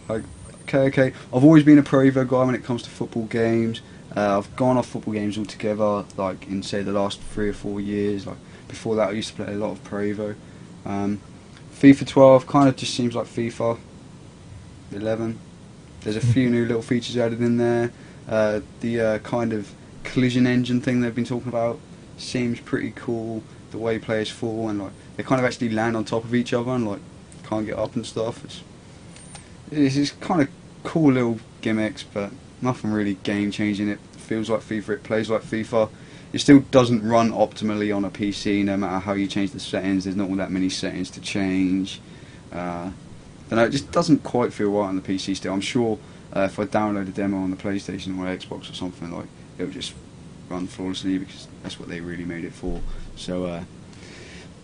S1: like, okay. I've always been a Pro Evo guy when it comes to football games. I've gone off football games altogether, like in say the last 3 or 4 years. Like before that, I used to play a lot of Pro Evo. FIFA 12 kind of just seems like FIFA 11. There's a few new little features added in there. The kind of collision engine thing they've been talking about seems pretty cool. The way players fall and like they kind of actually land on top of each other and like can't get up and stuff. It's kind of cool little gimmicks, but nothing really game changing. It feels like FIFA. It plays like FIFA. It still doesn't run optimally on a PC, no matter how you change the settings. There's not all that many settings to change. It just doesn't quite feel right on the PC still. I'm sure if I download a demo on the PlayStation or Xbox or something, like it'll just run flawlessly because that's what they really made it for. So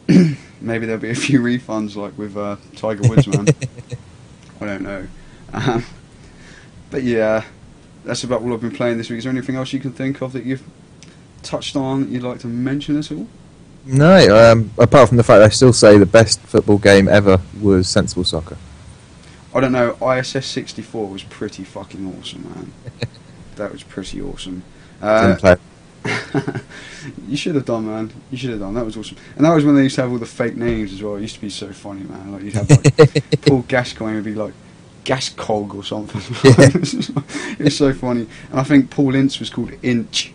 S1: maybe there'll be a few refunds like with Tiger Woods, man. I don't know. But yeah, that's about all I've been playing this week. Is there anything else you can think of that you've touched on that you'd like to mention at all?
S2: No, apart from the fact I still say the best football game ever was Sensible Soccer.
S1: I don't know, ISS 64 was pretty fucking awesome, man. That was pretty awesome.
S2: Didn't play.
S1: You should have done, man. You should have done. That was awesome. And that was when they used to have all the fake names as well. It used to be so funny, man. Like you'd have like Paul Gascoigne would be like Gascog or something. It was so funny. And I think Paul Ince was called Inch.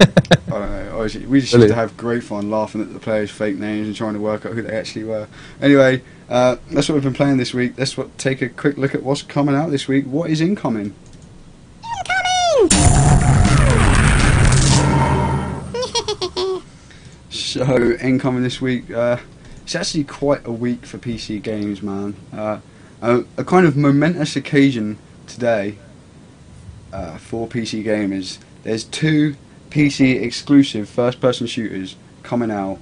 S1: I don't know. Honestly, we just used to have great fun laughing at the players' fake names and trying to work out who they actually were. Anyway, that's what we've been playing this week. Let's take a quick look at what's coming out this week. What is incoming? So, incoming this week, it's actually quite a week for PC games, man. A kind of momentous occasion today for PC gamers. There's 2 PC exclusive first-person shooters coming out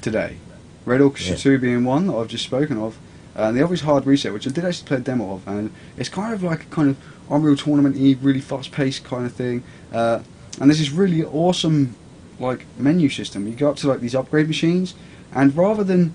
S1: today. Red Orchestra 2 being one that I've just spoken of, and the other is Hard Reset, which I did actually play a demo of, and it's kind of like a kind of Unreal Tournament-y, really fast-paced kind of thing. And there's this really awesome like menu system. You go up to like these upgrade machines, and rather than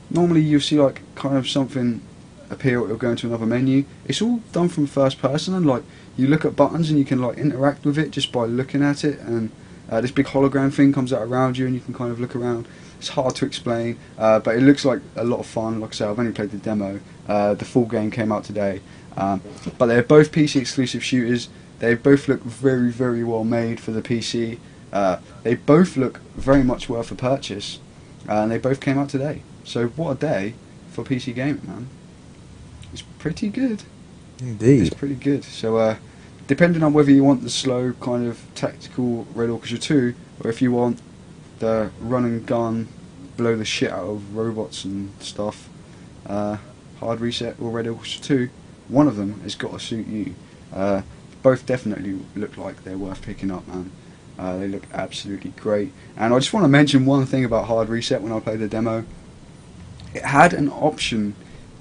S1: normally you see like kind of something appear or it'll go into another menu, it's all done from first person, and like you look at buttons and you can like interact with it just by looking at it, and this big hologram thing comes out around you and you can kind of look around. It's hard to explain, but it looks like a lot of fun. Like I say, I've only played the demo. The full game came out today, but they're both PC exclusive shooters. They both look very, very well made for the PC. They both look very much worth a purchase, and they both came out today. So what a day for PC gaming, man. It's pretty good.
S2: Indeed.
S1: It's pretty good. So depending on whether you want the slow kind of tactical Red Orchestra 2, or if you want the run and gun, blow the shit out of robots and stuff, Hard Reset or Red Orchestra 2, one of them has got to suit you. Both definitely look like they're worth picking up, man. They look absolutely great. And I just want to mention one thing about Hard Reset when I played the demo. It had an option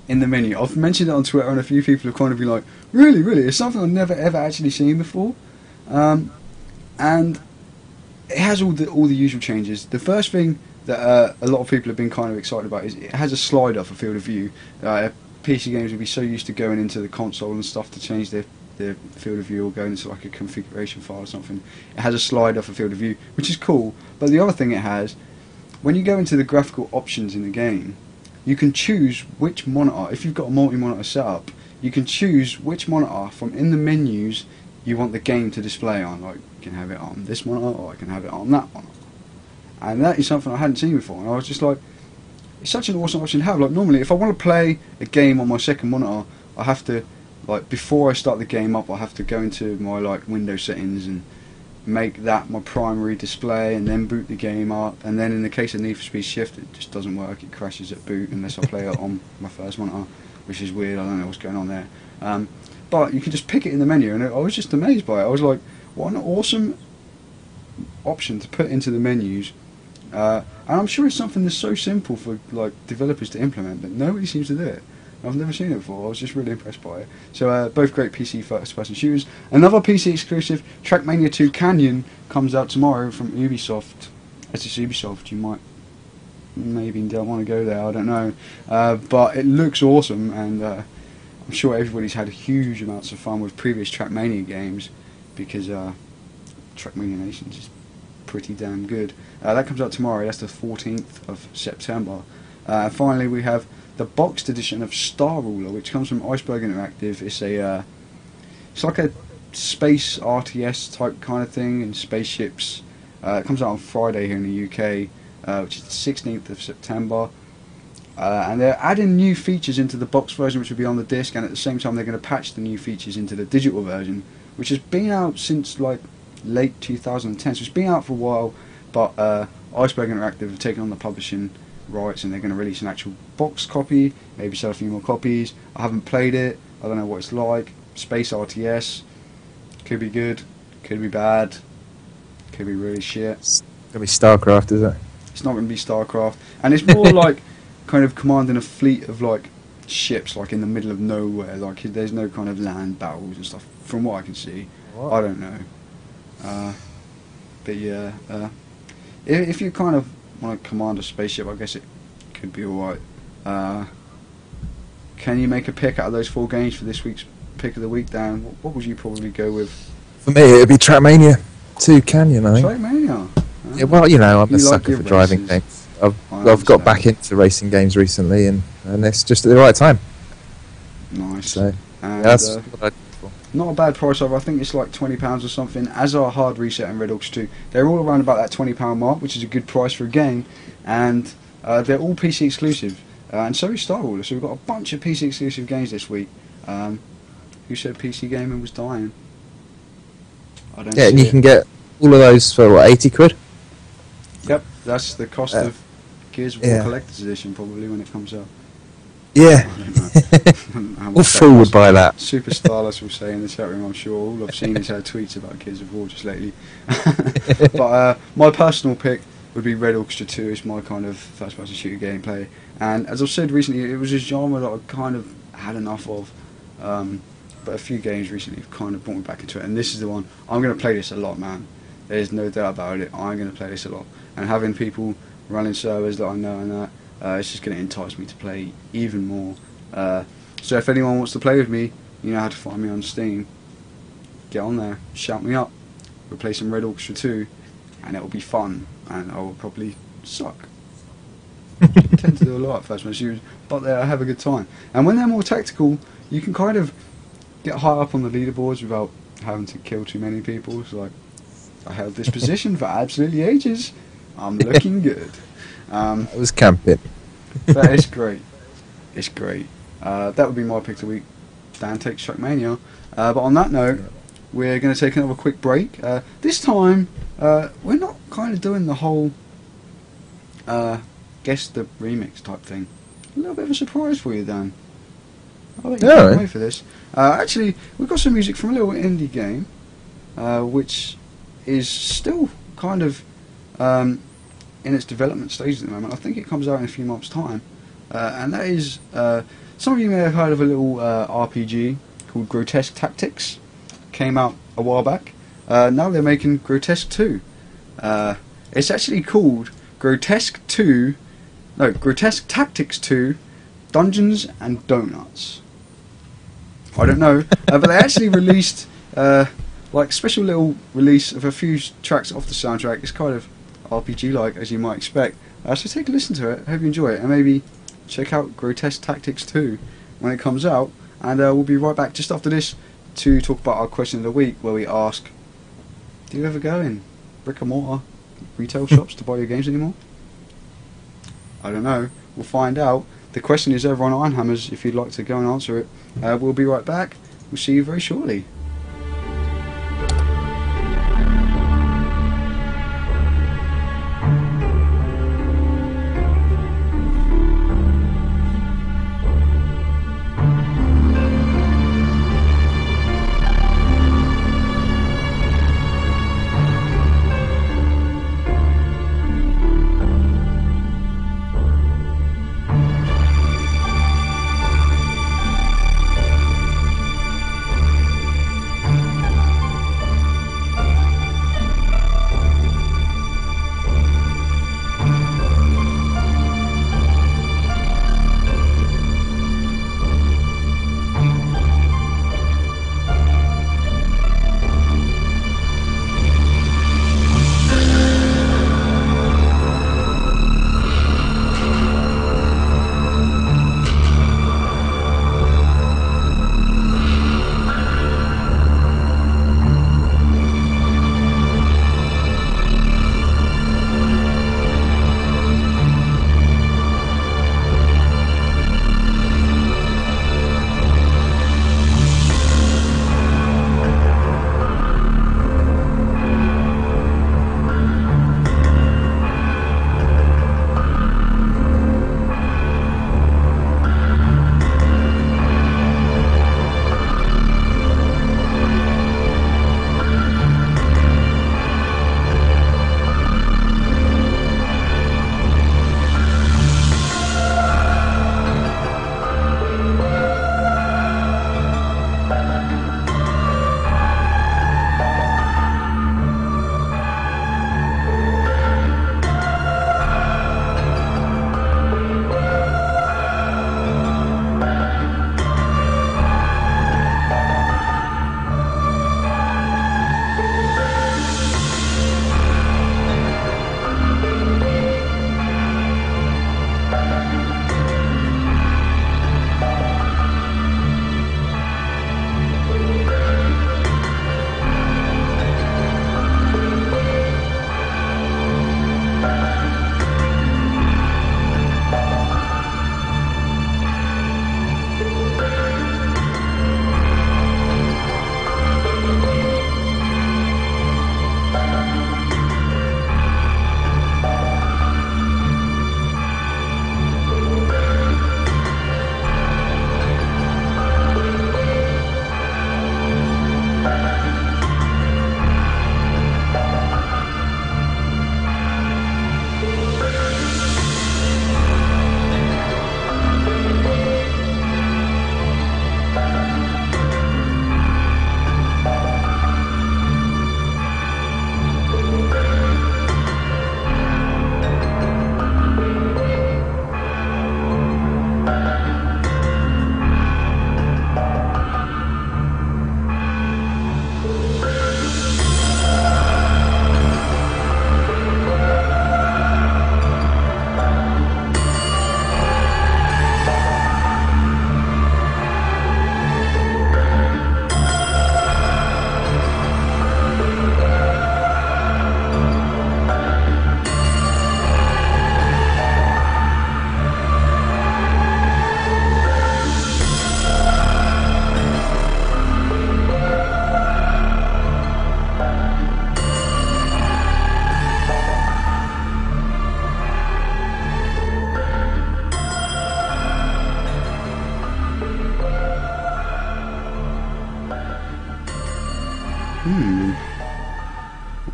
S1: in the menu. I've mentioned it on Twitter, and a few people have kind of been like, really? It's something I've never ever actually seen before. And it has all the usual changes. The first thing that a lot of people have been kind of excited about is it has a slider for field of view. PC games would be so used to going into the console and stuff to change their field of view, or going into like a configuration file or something. It has a slider for field of view, which is cool. But the other thing it has, when you go into the graphical options in the game, you can choose which monitor. If you've got a multi-monitor setup, you can choose which monitor from in the menus you want the game to display on. Like, you can have it on this monitor, or I can have it on that monitor. And that is something I hadn't seen before, and I was just like, it's such an awesome option to have. Like, normally if I want to play a game on my second monitor, I have to, like, before I start the game up, I have to go into my like Windows settings and make that my primary display, and then boot the game up. And then in the case of Need for Speed Shift, it just doesn't work. It crashes at boot unless I play it on my first monitor, which is weird. I don't know what's going on there. But you can just pick it in the menu, and I was just amazed by it. I was like, what an awesome option to put into the menus. And I'm sure it's something that's so simple for like developers to implement, but nobody seems to do it. I've never seen it before. I was just really impressed by it. So both great PC first-person shooters. Another PC exclusive, Trackmania 2 Canyon, comes out tomorrow from Ubisoft. As it's Ubisoft, you might maybe don't want to go there. I don't know, but it looks awesome, and I'm sure everybody's had huge amounts of fun with previous Trackmania games, because Trackmania Nations is pretty damn good. That comes out tomorrow. That's the 14th of September. Finally, we have the boxed edition of Star Ruler, which comes from Iceberg Interactive. It's like a space RTS type kind of thing, and spaceships. It comes out on Friday here in the UK, which is the 16th of September. And they're adding new features into the box version, which will be on the disc, and at the same time they're going to patch the new features into the digital version, which has been out since like late 2010. So it's been out for a while, but Iceberg Interactive have taken on the publishing rights, and they're going to release an actual box copy, maybe sell a few more copies. I haven't played it, I don't know what it's like. Space RTS, could be good, could be bad, could be really shit.
S2: It's going to be Starcraft, is it?
S1: It's not going to be Starcraft, and it's more like kind of commanding a fleet of like ships, like in the middle of nowhere. Like, there's no kind of land battles and stuff, from what I can see. What? I don't know, but yeah, if you kind of want to command a spaceship, I guess it could be alright. Can you make a pick out of those 4 games for this week's pick of the week, Dan? What would you probably go with?
S2: For me, it would be Trackmania 2 Canyon, I think.
S1: Trackmania?
S2: Yeah, well, you know, I'm a sucker
S1: like
S2: for driving games. I've got back into racing games recently, and it's just at the right time.
S1: Nice.
S2: So,
S1: and,
S2: that's what I'd go for.
S1: not a bad price over. I think it's like £20 or something, as are Hard Reset and Red Orcs 2. They're all around about that £20 mark, which is a good price for a game, and they're all PC exclusive. And so is Star Wars. So we've got a bunch of PC exclusive games this week. Who said PC gaming was dying? I don't
S2: Yeah, and
S1: see
S2: you
S1: it.
S2: can get all of those for what, 80 quid?
S1: Yep, that's the cost of Gears of War Collector's Edition probably when it comes out.
S2: Yeah.
S1: I don't know.
S2: All fool would buy that.
S1: Super Starless will say in the chat room, I'm sure. All I've seen is her tweets about Gears of War just lately. But my personal pick would be Red Orchestra 2. It's my kind of first-person shooter gameplay. And as I've said recently, it was a genre that I kind of had enough of. But a few games recently have kind of brought me back into it. And this is the one. I'm going to play this a lot, man. There's no doubt about it. I'm going to play this a lot. And having people running servers that I know and that, it's just going to entice me to play even more. So if anyone wants to play with me, you know how to find me on Steam. Get on there, shout me up. We'll play some Red Orchestra 2, and it'll be fun. And I will probably suck. I tend to do a lot at first-person shooters, but I have a good time. And when they're more tactical, you can kind of get high up on the leaderboards without having to kill too many people. It's like, I held this position for absolutely ages. I'm looking good.
S2: It was camping.
S1: That is great. It's great. That would be my pick of the week. Dan takes Trackmania. But on that note, we're going to take another quick break. This time, we're not kind of doing the whole guess the remix type thing. A little bit of a surprise for you, Dan. I'll let you can't wait for this. Actually, we've got some music from a little indie game, which is still kind of in its development stage at the moment. I think it comes out in a few months' time. And that is, some of you may have heard of a little RPG called Grotesque Tactics. Came out a while back. Now they're making Grotesque 2. It's actually called Grotesque Tactics 2 Dungeons and Donuts. I don't know, but they actually released like special little release of a few tracks off the soundtrack. It's kind of RPG-like, as you might expect. So take a listen to it. Hope you enjoy it, and maybe check out Grotesque Tactics 2 when it comes out. And we'll be right back just after this to talk about our question of the week, where we ask: do you ever go in brick and mortar retail shops to buy your games anymore? I don't know. We'll find out. The question is over on Ironhammers if you'd like to go and answer it. We'll be right back. We'll see you very shortly.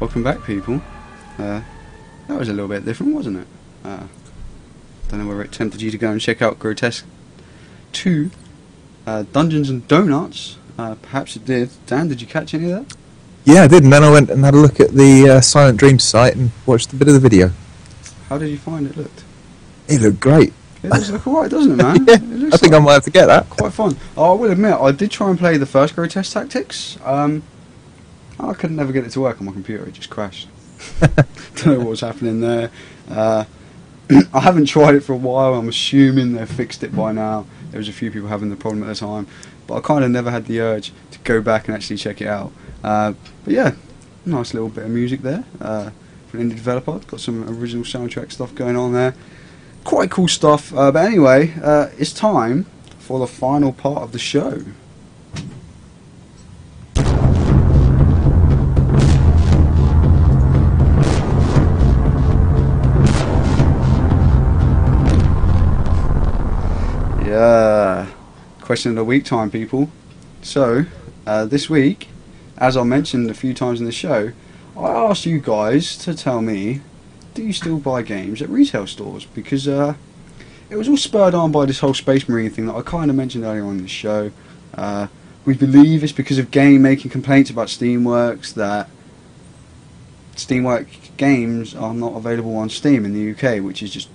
S1: Welcome back, people. That was a little bit different, wasn't it? Don't know whether it tempted you to go and check out Grotesque 2, Dungeons and Donuts. Perhaps it did. Dan, did you catch any of that?
S2: Yeah, I did, and then I went and had a look at the Silent Dreams site and watched a bit of the video.
S1: How did you find it looked?
S2: It looked great.
S1: It does look alright, doesn't it, man?
S2: Yeah,
S1: It looks
S2: I think I might have to get that.
S1: quite fun. Oh, I will admit, I did try and play the first Grotesque Tactics. I could never get it to work on my computer. It just crashed. Don't know what was happening there. I haven't tried it for a while. I'm assuming they've fixed it by now. There was a few people having the problem at the time, but I kind of never had the urge to go back and actually check it out. But yeah, nice little bit of music there for an indie developer. Got some original soundtrack stuff going on there. Quite cool stuff. But anyway, it's time for the final part of the show. Yeah, question of the week time, people. So, this week, as I mentioned a few times in the show, I asked you guys to tell me, do you still buy games at retail stores? Because it was all spurred on by this whole Space Marine thing that I kind of mentioned earlier on in the show. We believe it's because of game making complaints about Steamworks that Steamworks games are not available on Steam in the UK, which is just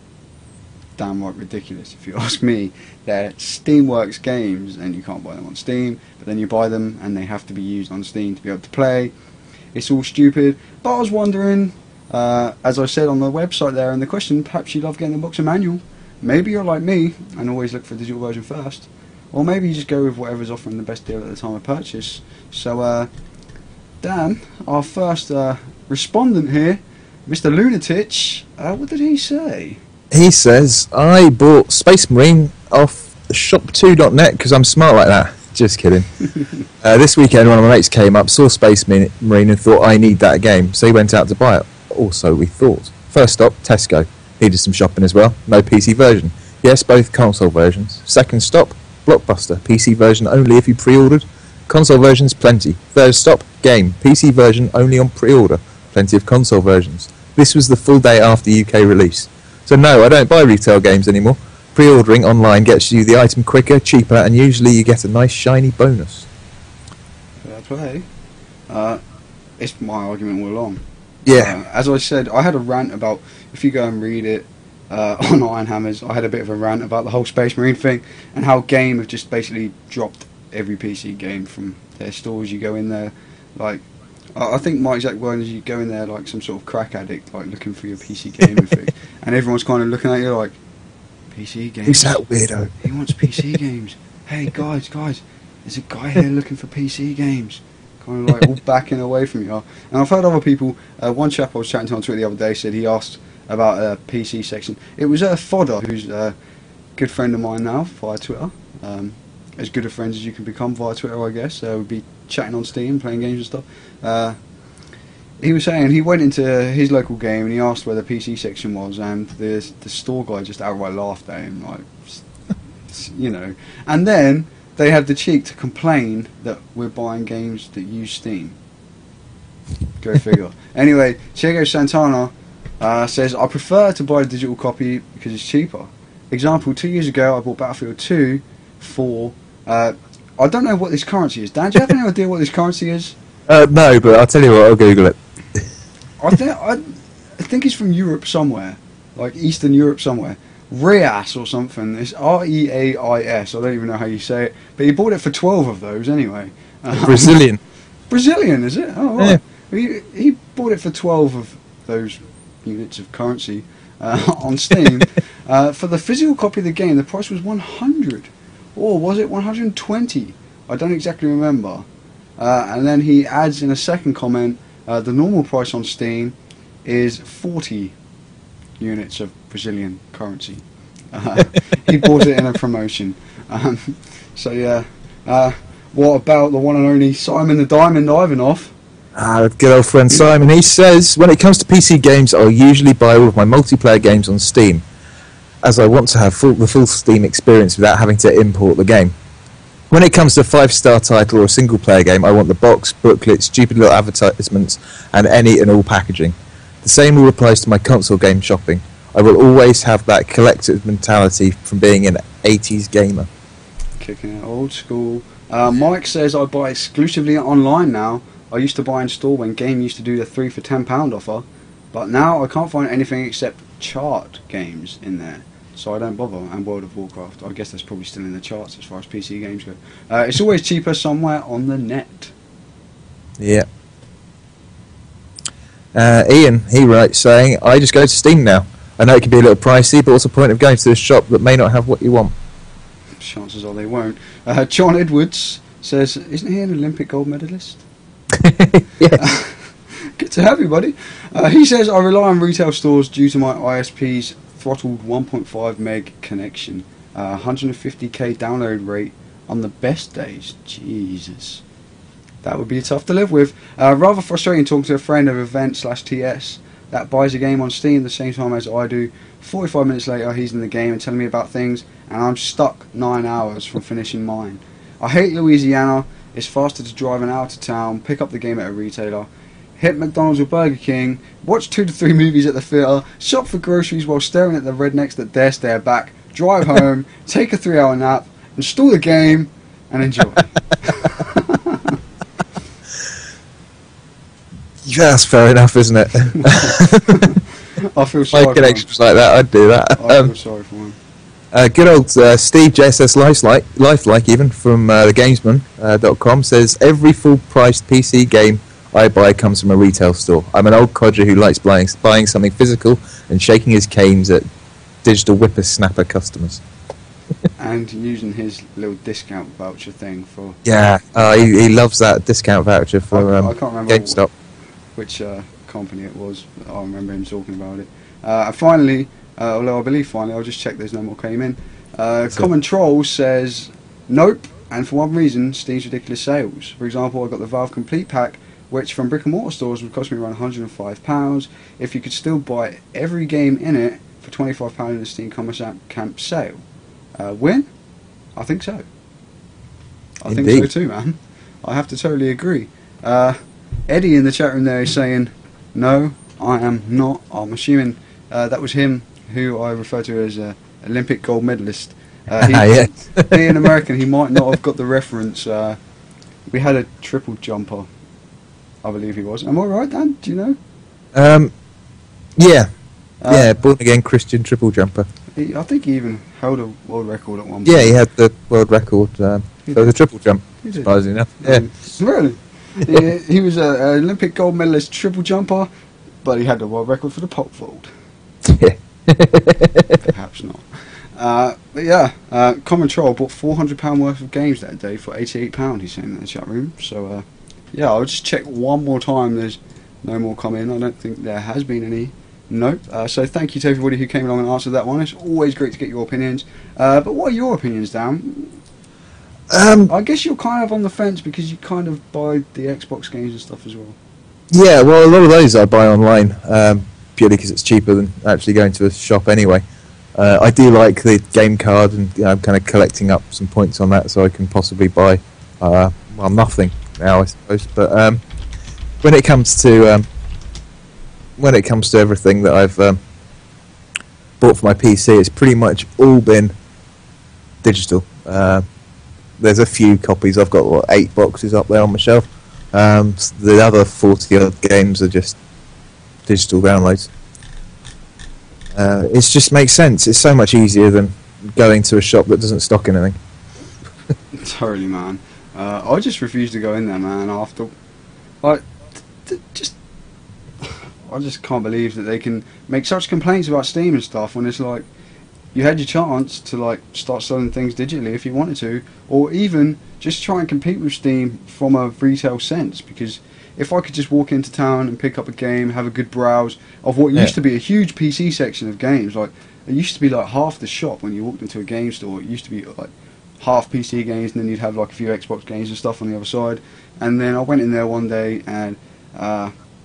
S1: downright ridiculous if you ask me. They're Steamworks games and you can't buy them on Steam, but then you buy them and they have to be used on Steam to be able to play. It's all stupid. But I was wondering, as I said on the website there in the question, perhaps you love getting a box of manual. Maybe you're like me and always look for the digital version first, or maybe you just go with whatever's offering the best deal at the time of purchase. So Dan, our first respondent here, Mr. Lunatich, what did he say?
S2: He says, I bought Space Marine off shop2.net because I'm smart like that. Just kidding. This weekend, one of my mates came up, saw Space Marine and thought, I need that game. So he went out to buy it. Also, we thought. First stop, Tesco. Needed some shopping as well. No PC version. Yes, both console versions. Second stop, Blockbuster. PC version only if you pre-ordered. Console versions, plenty. Third stop, Game. PC version only on pre-order. Plenty of console versions. This was the full day after UK release. So no, I don't buy retail games anymore. Pre-ordering online gets you the item quicker, cheaper, and usually you get a nice shiny bonus.
S1: Fair play. It's my argument all along.
S2: Yeah.
S1: As I said, I had a rant about, if you go and read it on Ironhammers, I had a bit of a rant about the whole Space Marine thing and how Game have just basically dropped every PC game from their stores. You go in there, like, I think my exact word is you go in there like some sort of crack addict, like looking for your PC gaming thing, and everyone's kind of looking at you like, PC games?
S2: Who's that weirdo?
S1: He wants PC games. Hey guys, there's a guy here looking for PC games. Kind of like all backing away from you. And I've heard other people, one chap I was chatting to on Twitter the other day said he asked about a PC section. It was Fodder, who's a good friend of mine now via Twitter. As good of friends as you can become via Twitter, I guess. We'd be chatting on Steam, playing games and stuff. He was saying he went into his local game and he asked where the PC section was, and the store guy just outright laughed at him, like, you know. And then they had the cheek to complain that we're buying games that use Steam. Go figure. Anyway, Diego Santana says, I prefer to buy a digital copy because it's cheaper. Example, 2 years ago I bought Battlefield 2 for... I don't know what this currency is. Dan, do you have any idea what this currency is?
S2: No, but I'll tell you what, I'll Google it.
S1: I think it's from Europe somewhere, like Eastern Europe somewhere. Reas or something. It's Reais. I don't even know how you say it. But he bought it for 12 of those anyway.
S2: Brazilian.
S1: Brazilian, is it? Oh, right. Yeah. He bought it for 12 of those units of currency on Steam. For the physical copy of the game, the price was 100. Or was it 120? I don't exactly remember. And then he adds in a second comment, the normal price on Steam is 40 units of Brazilian currency. He bought it in a promotion. So yeah. What about the one and only Simon the Diamond Ivanov?
S2: Good old friend Simon. He says, when it comes to PC games, I'll usually buy all of my multiplayer games on Steam, as I want to have the full Steam experience without having to import the game. When it comes to a 5-star title or a single-player game, I want the box, booklet, stupid little advertisements, and any and all packaging. The same rule applies to my console game shopping. I will always have that collective mentality from being an 80s gamer.
S1: Kicking it old school. Mike says I buy exclusively online now. I used to buy in store when Game used to do the 3 for £10 offer, but now I can't find anything except chart games in there, so I don't bother. And World of Warcraft, I guess that's probably still in the charts as far as PC games go. It's always cheaper somewhere on the net.
S2: Yeah. Ian, he writes saying, I just go to Steam now. I know it can be a little pricey, but what's the point of going to a shop that may not have what you want?
S1: Chances are they won't. John Edwards says, isn't he an Olympic gold medalist?
S2: Yeah.
S1: Good to have you, buddy. He says, I rely on retail stores due to my ISP's throttled 1.5 meg connection. 150k download rate on the best days. Jesus. That would be tough to live with. Rather frustrating talking to a friend of event/TS that buys a game on Steam the same time as I do. 45 minutes later, he's in the game and telling me about things, and I'm stuck 9 hours from finishing mine. I hate Louisiana. It's faster to drive an hour to town, pick up the game at a retailer, hit McDonald's or Burger King, watch 2 to 3 movies at the theatre, shop for groceries while staring at the rednecks that dare stare back, drive home, take a 3-hour nap, install the game, and enjoy.
S2: Yeah, that's fair enough, isn't it?
S1: I feel sorry
S2: My
S1: for him.
S2: connections like that, I'd do that.
S1: I feel sorry for him.
S2: Good old Steve JSS Lifelike even from thegamesman.com says every full-priced PC game I buy comes from a retail store. I'm an old codger who likes buying something physical and shaking his canes at digital whippersnapper customers.
S1: And using his little discount voucher thing for...
S2: Yeah, he loves that discount voucher for
S1: I can't remember
S2: GameStop.
S1: which company it was, but I remember him talking about it. And finally, although I believe finally, I'll just check there's no more came in. Common Troll says, nope, and for one reason, Steam's ridiculous sales. For example, I got the Valve Complete Pack, which from brick and mortar stores would cost me around £105 if you could still buy every game in it for £25 in the Steam Commerce Camp sale. Win? I think so. I think so too, man. I have to totally agree. Eddie in the chat room there is saying, no, I am not. I'm assuming that was him who I refer to as an Olympic gold medalist.
S2: Yeah.
S1: Being American, he might not have got the reference. We had a triple jumper, I believe he was. Am I right, Dan? Do you know?
S2: Yeah. Yeah, born again Christian triple jumper.
S1: I think he even held a world record at one point.
S2: Yeah, he had the world record for the triple jump, surprisingly enough. Yeah.
S1: Really? He was an Olympic gold medalist triple jumper, but he had the world record for the pole vault.
S2: Yeah.
S1: Perhaps not. But yeah, Common Troll bought £400 worth of games that day for £88, he's saying in the chat room. So, yeah, I'll just check one more time. There's no more coming. I don't think there has been any. Nope. So thank you to everybody who came along and answered that one. It's always great to get your opinions. But what are your opinions, Dan? I guess you're kind of on the fence because you kind of buy the Xbox games and stuff as well.
S2: Yeah, well, a lot of those I buy online purely because it's cheaper than actually going to a shop anyway. I do like the game card, and I'm kind of collecting up some points on that so I can possibly buy well, nothing now, I suppose. But when it comes to everything that I've bought for my PC, it's pretty much all been digital. There's a few copies. I've got 8 boxes up there on my shelf. The other 40 odd games are just digital downloads. It just makes sense. It's so much easier than going to a shop that doesn't stock anything.
S1: Totally, man. I just refuse to go in there, man. After, I just can't believe that they can make such complaints about Steam and stuff when it's like you had your chance to like start selling things digitally if you wanted to, or even just try and compete with Steam from a retail sense. Because if I could just walk into town and pick up a game, have a good browse of what used to be a huge PC section of games, like it used to be like half the shop when you walked into a game store. It used to be like half PC games, and then you'd have like a few Xbox games and stuff on the other side. And then I went in there one day and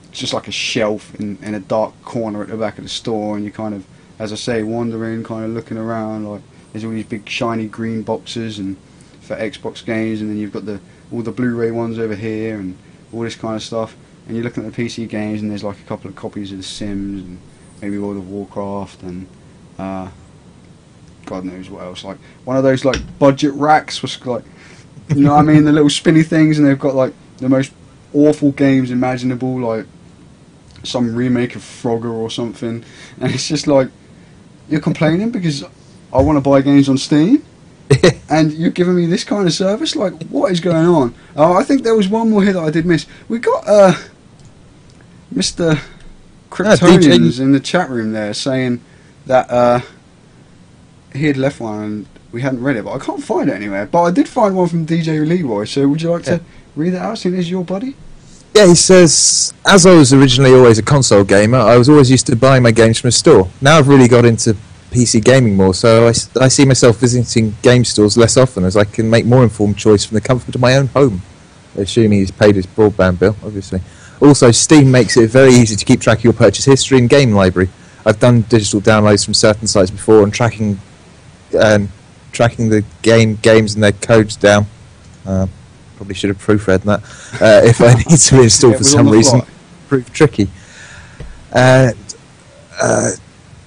S1: it's just like a shelf in a dark corner at the back of the store, and you kind of, as I say, wandering, kind of looking around, like there's all these big shiny green boxes and for Xbox games, and then you've got all the Blu-ray ones over here, and all this kind of stuff. And you're looking at the PC games, and there's like a couple of copies of The Sims, and maybe World of Warcraft, and God knows what else. Like one of those like budget racks was like, you know what I mean, the little spinny things, and they've got like the most awful games imaginable, like some remake of Frogger or something. And it's just like, you're complaining because I want to buy games on Steam, and you're giving me this kind of service. Like, what is going on? I think there was one more here that I did miss. We got Mr. Kryptonians in the chat room there saying that he had left one and we hadn't read it, but I can't find it anywhere. But I did find one from DJ Leroy, so would you like to read it out, seeing as your buddy?
S2: Yeah, he says, as I was originally always a console gamer, I was always used to buying my games from a store. Now I've really got into PC gaming more, so I see myself visiting game stores less often, as I can make more informed choice from the comfort of my own home. Assuming he's paid his broadband bill, obviously. Also, Steam makes it very easy to keep track of your purchase history and game library. I've done digital downloads from certain sites before, and tracking the games and their codes down. Probably should have proofread that. If I need to reinstall for some reason, proved tricky.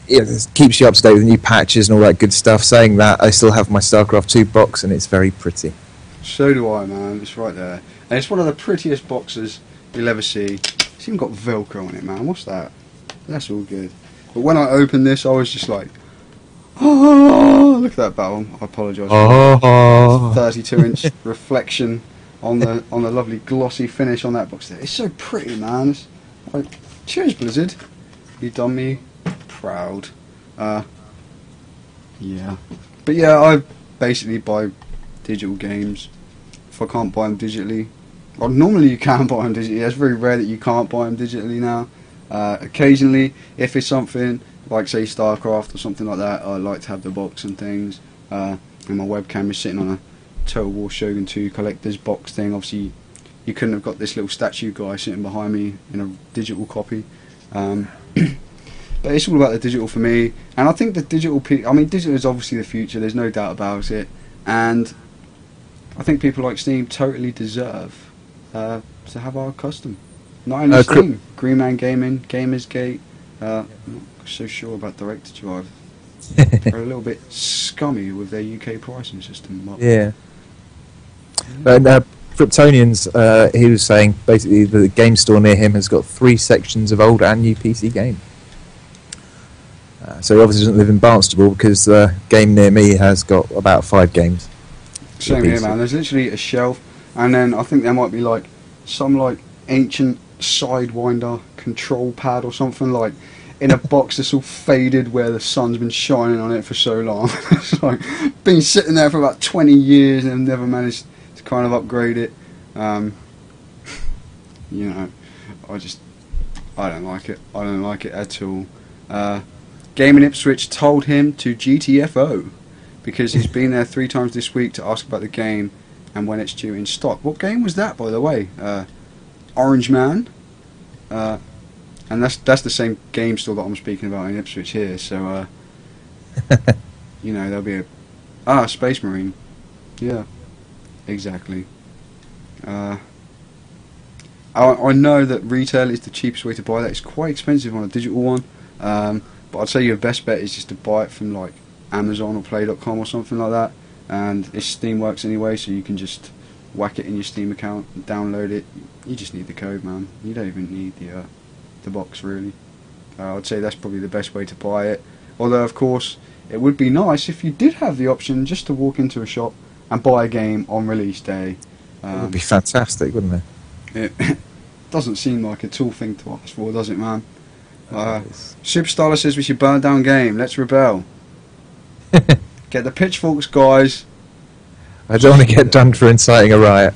S2: It keeps you up to date with new patches and all that good stuff. Saying that, I still have my Starcraft 2 box, and it's very pretty.
S1: So do I, man. It's right there, and it's one of the prettiest boxes you'll ever see. It's even got Velcro on it, man. What's that? That's all good. But when I opened this, I was just like, oh, look at that battle. I apologise. 32-inch reflection on the lovely glossy finish on that box there. It's so pretty, man. It's like, cheers, Blizzard. You done me proud. Yeah. But yeah, I basically buy digital games if I can't buy them digitally. Well, normally you can buy them digitally. It's very rare that you can't buy them digitally now. Occasionally, if it's something like, say, Starcraft or something like that, I like to have the box and things. And my webcam is sitting on a Total War Shogun 2 collector's box thing. Obviously, you couldn't have got this little statue guy sitting behind me in a digital copy. But it's all about the digital for me. And I think the digital is obviously the future. There's no doubt about it. And I think people like Steam totally deserve to have our custom. Not only Steam, Green Man Gaming, Gamersgate. I'm not so sure about Direct to Drive. They're a little bit scummy with their UK pricing system.
S2: Yeah. But Kryptonians, he was saying basically the game store near him has got 3 sections of old and new PC games. So he obviously doesn't live in Barnstable, because the game near me has got about 5 games.
S1: Same here, man. There's literally a shelf, and then I think there might be like some like ancient Sidewinder control pad or something, like in a box that's all faded where the sun's been shining on it for so long. It's like been sitting there for about 20 years and never managed to kind of upgrade it. You know, I don't like it. I don't like it at all. Gaming Ipswich told him to GTFO because he's been there 3 times this week to ask about the game and when it's due in stock. What game was that, by the way? Orange Man. And that's the same game store that I'm speaking about in Ipswich here. So, you know, there'll be a Space Marine. Yeah, exactly. I know that retail is the cheapest way to buy that. It's quite expensive on a digital one. But I'd say your best bet is just to buy it from like Amazon or Play.com or something like that. And it's Steam works anyway, so you can just whack it in your Steam account and download it. You just need the code, man. You don't even need the box, really. I'd say that's probably the best way to buy it. Although, of course, it would be nice if you did have the option just to walk into a shop and buy a game on release day.
S2: It would be fantastic, wouldn't it?
S1: It doesn't seem like a tall thing to ask for, does it, man? Superstar says we should burn down game. Let's rebel. Get the pitchforks, guys.
S2: I don't want to get done for inciting a riot.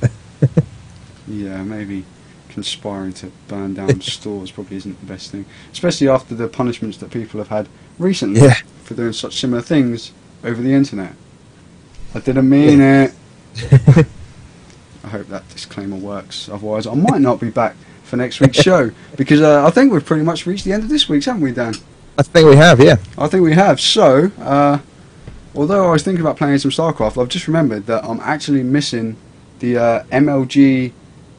S1: Yeah, maybe conspiring to burn down stores probably isn't the best thing, especially after the punishments that people have had recently for doing such similar things over the internet. I didn't mean it. I hope that disclaimer works, otherwise I might not be back for next week's show, because I think we've pretty much reached the end of this week's, haven't we, Dan?
S2: I think we have, yeah.
S1: I think we have. So, although I was thinking about playing some Starcraft, I've just remembered that I'm actually missing the MLG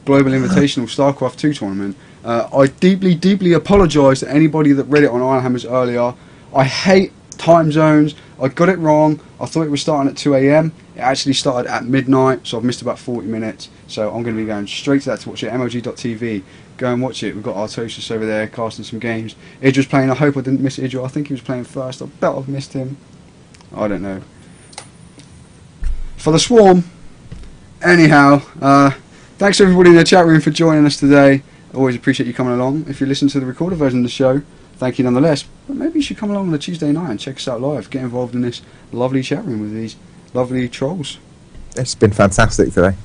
S1: Global Invitational Starcraft 2 tournament. I deeply, deeply apologise to anybody that read it on Ironhammers earlier. I hate time zones. I got it wrong. I thought it was starting at 2 AM. It actually started at midnight, so I've missed about 40 minutes. So I'm going to be going straight to that to watch it. MLG.tv. Go and watch it. We've got Artosis over there casting some games. Idra's playing. I hope I didn't miss Idra. I think he was playing first. I bet I've missed him. I don't know. For the Swarm. Anyhow, thanks to everybody in the chat room for joining us today. I always appreciate you coming along. If you listen to the recorded version of the show, thank you nonetheless. But maybe you should come along on a Tuesday night and check us out live. Get involved in this lovely chat room with these lovely trolls.
S2: It's been fantastic today.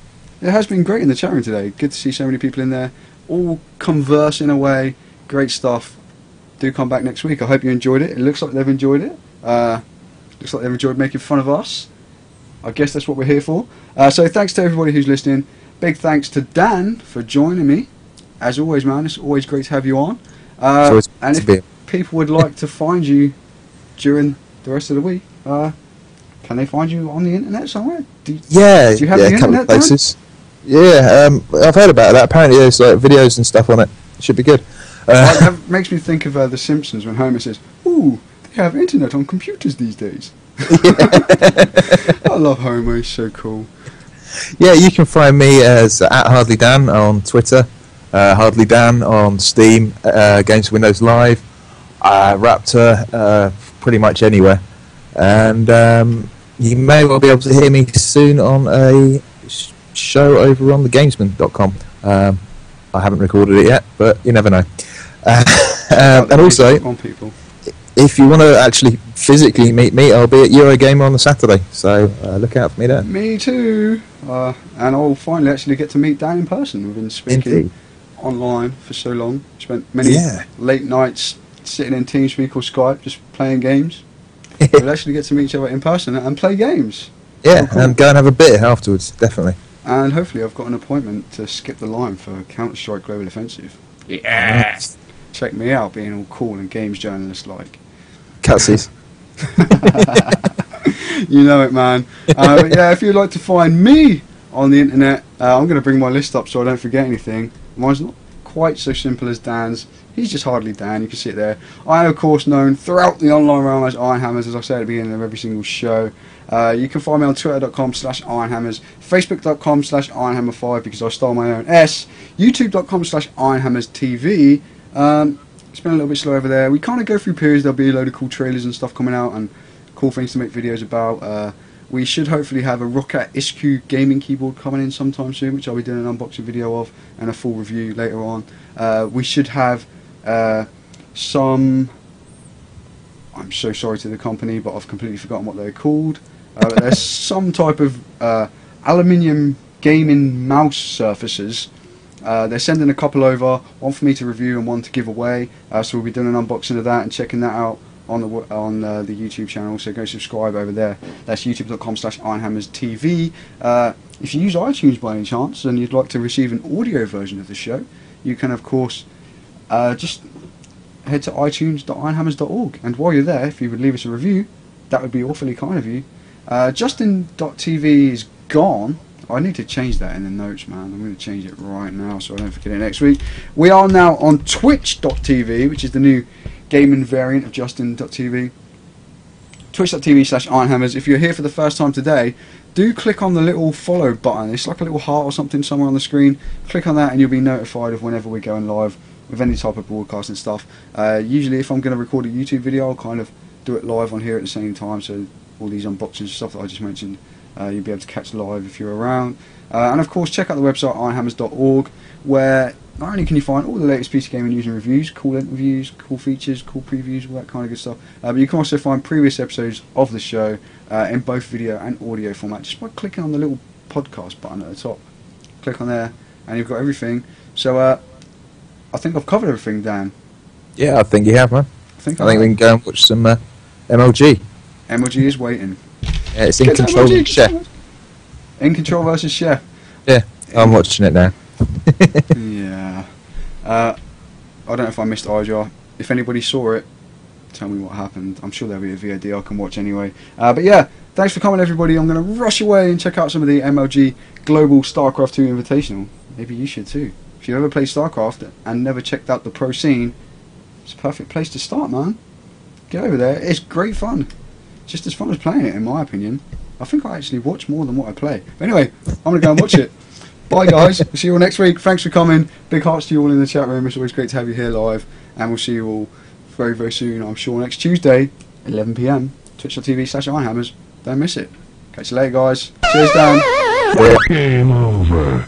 S1: It has been great in the chat room today. Good to see so many people in there, all conversing away. Great stuff. Do come back next week. I hope you enjoyed it. It looks like they've enjoyed it. Looks like they've enjoyed making fun of us. I guess that's what we're here for. So thanks to everybody who's listening. Big thanks to Dan for joining me. As always, man, it's always great to have you on. And if people would like to find you during the rest of the week, can they find you on the internet somewhere? Do you have the
S2: a couple
S1: internet
S2: of places. Yeah, I've heard about that. Apparently there's like videos and stuff on it. Should be good.
S1: That makes me think of The Simpsons when Homer says, "Ooh, they have internet on computers these days." I love Homer, he's so cool.
S2: Yeah, you can find me as @HardlyDan on Twitter, HardlyDan on Steam, Games for Windows Live, Raptor, pretty much anywhere. And you may well be able to hear me soon on a show over on thegamesman.com. I haven't recorded it yet, but you never know. And also, if you want to actually physically meet me, I'll be at Eurogamer on the Saturday, so look out for me there.
S1: Me too. And I'll finally actually get to meet Dan in person. We've been speaking online for so long. Spent many late nights sitting in TeamSpeak or Skype just playing games. We'll actually get to meet each other in person and play games.
S2: Yeah, cool. And go and have a beer afterwards, definitely.
S1: And hopefully I've got an appointment to skip the line for Counter-Strike Global Offensive.
S2: Yeah!
S1: Nice. Check me out, being all cool and games journalist like.
S2: Cutsies.
S1: You know it, man. But yeah, if you'd like to find me on the internet, I'm going to bring my list up so I don't forget anything. Mine's not quite so simple as Dan's. He's just hardly Dan, you can see it there. I am of course known throughout the online realm as Ironhammers, as I say at the beginning of every single show. You can find me on twitter.com/Ironhammers, facebook.com/Ironhammer5 because I stole my own S, youtube.com/IronhammersTV. It's been a little bit slow over there. We kind of go through periods. There'll be a load of cool trailers and stuff coming out and cool things to make videos about. We should hopefully have a Roccat ISQ gaming keyboard coming in sometime soon, which I'll be doing an unboxing video of and a full review later on. We should have some... I'm so sorry to the company, but I've completely forgotten what they're called. There's some type of aluminium gaming mouse surfaces. They're sending a couple over, one for me to review and one to give away. So we'll be doing an unboxing of that and checking that out on the YouTube channel. So go subscribe over there. That's youtube.com/IronhammersTV. If you use iTunes by any chance and you'd like to receive an audio version of the show, you can of course just head to itunes.ironhammers.org. And while you're there, if you would leave us a review, that would be awfully kind of you. Justin.tv is gone. I need to change that in the notes, man. I'm going to change it right now so I don't forget it next week. We are now on twitch.tv, which is the new gaming variant of Justin.tv. Twitch.tv/Ironhammers. If you're here for the first time today, do click on the little follow button. It's like a little heart or something somewhere on the screen. Click on that and you'll be notified of whenever we're going live with any type of broadcast and stuff. Usually if I'm going to record a YouTube video, I'll kind of do it live on here at the same time, so all these unboxings and stuff that I just mentioned, you'll be able to catch live if you're around. And of course check out the website ironhammers.org, where not only can you find all the latest PC gaming news and reviews, cool interviews, cool features, cool previews, all that kind of good stuff, but you can also find previous episodes of the show in both video and audio format just by clicking on the little podcast button at the top. Click on there and you've got everything. So I think I've covered everything, Dan.
S2: Yeah, I think you have, man. I think we can go and watch some MLG.
S1: MLG is waiting.
S2: Yeah, it's In Control MLG, Chef.
S1: In Control versus Chef.
S2: Yeah, I'm watching it now.
S1: Yeah. I don't know if I missed Ijar. If anybody saw it, tell me what happened. I'm sure there'll be a VOD I can watch anyway. But yeah, thanks for coming, everybody. I'm going to rush away and check out some of the MLG Global Starcraft 2 Invitational. Maybe you should too. If you ever played Starcraft and never checked out the pro scene, it's a perfect place to start, man. Get over there. It's great fun. Just as fun as playing it, in my opinion. I think I actually watch more than what I play. But anyway, I'm going to go and watch it. Bye, guys. We'll see you all next week. Thanks for coming. Big hearts to you all in the chat room. It's always great to have you here live. And we'll see you all very, very soon. I'm sure next Tuesday, 11 PM, twitch.tv/Ironhammers. Don't miss it. Catch you later, guys. Cheers, Dan.
S3: Game over.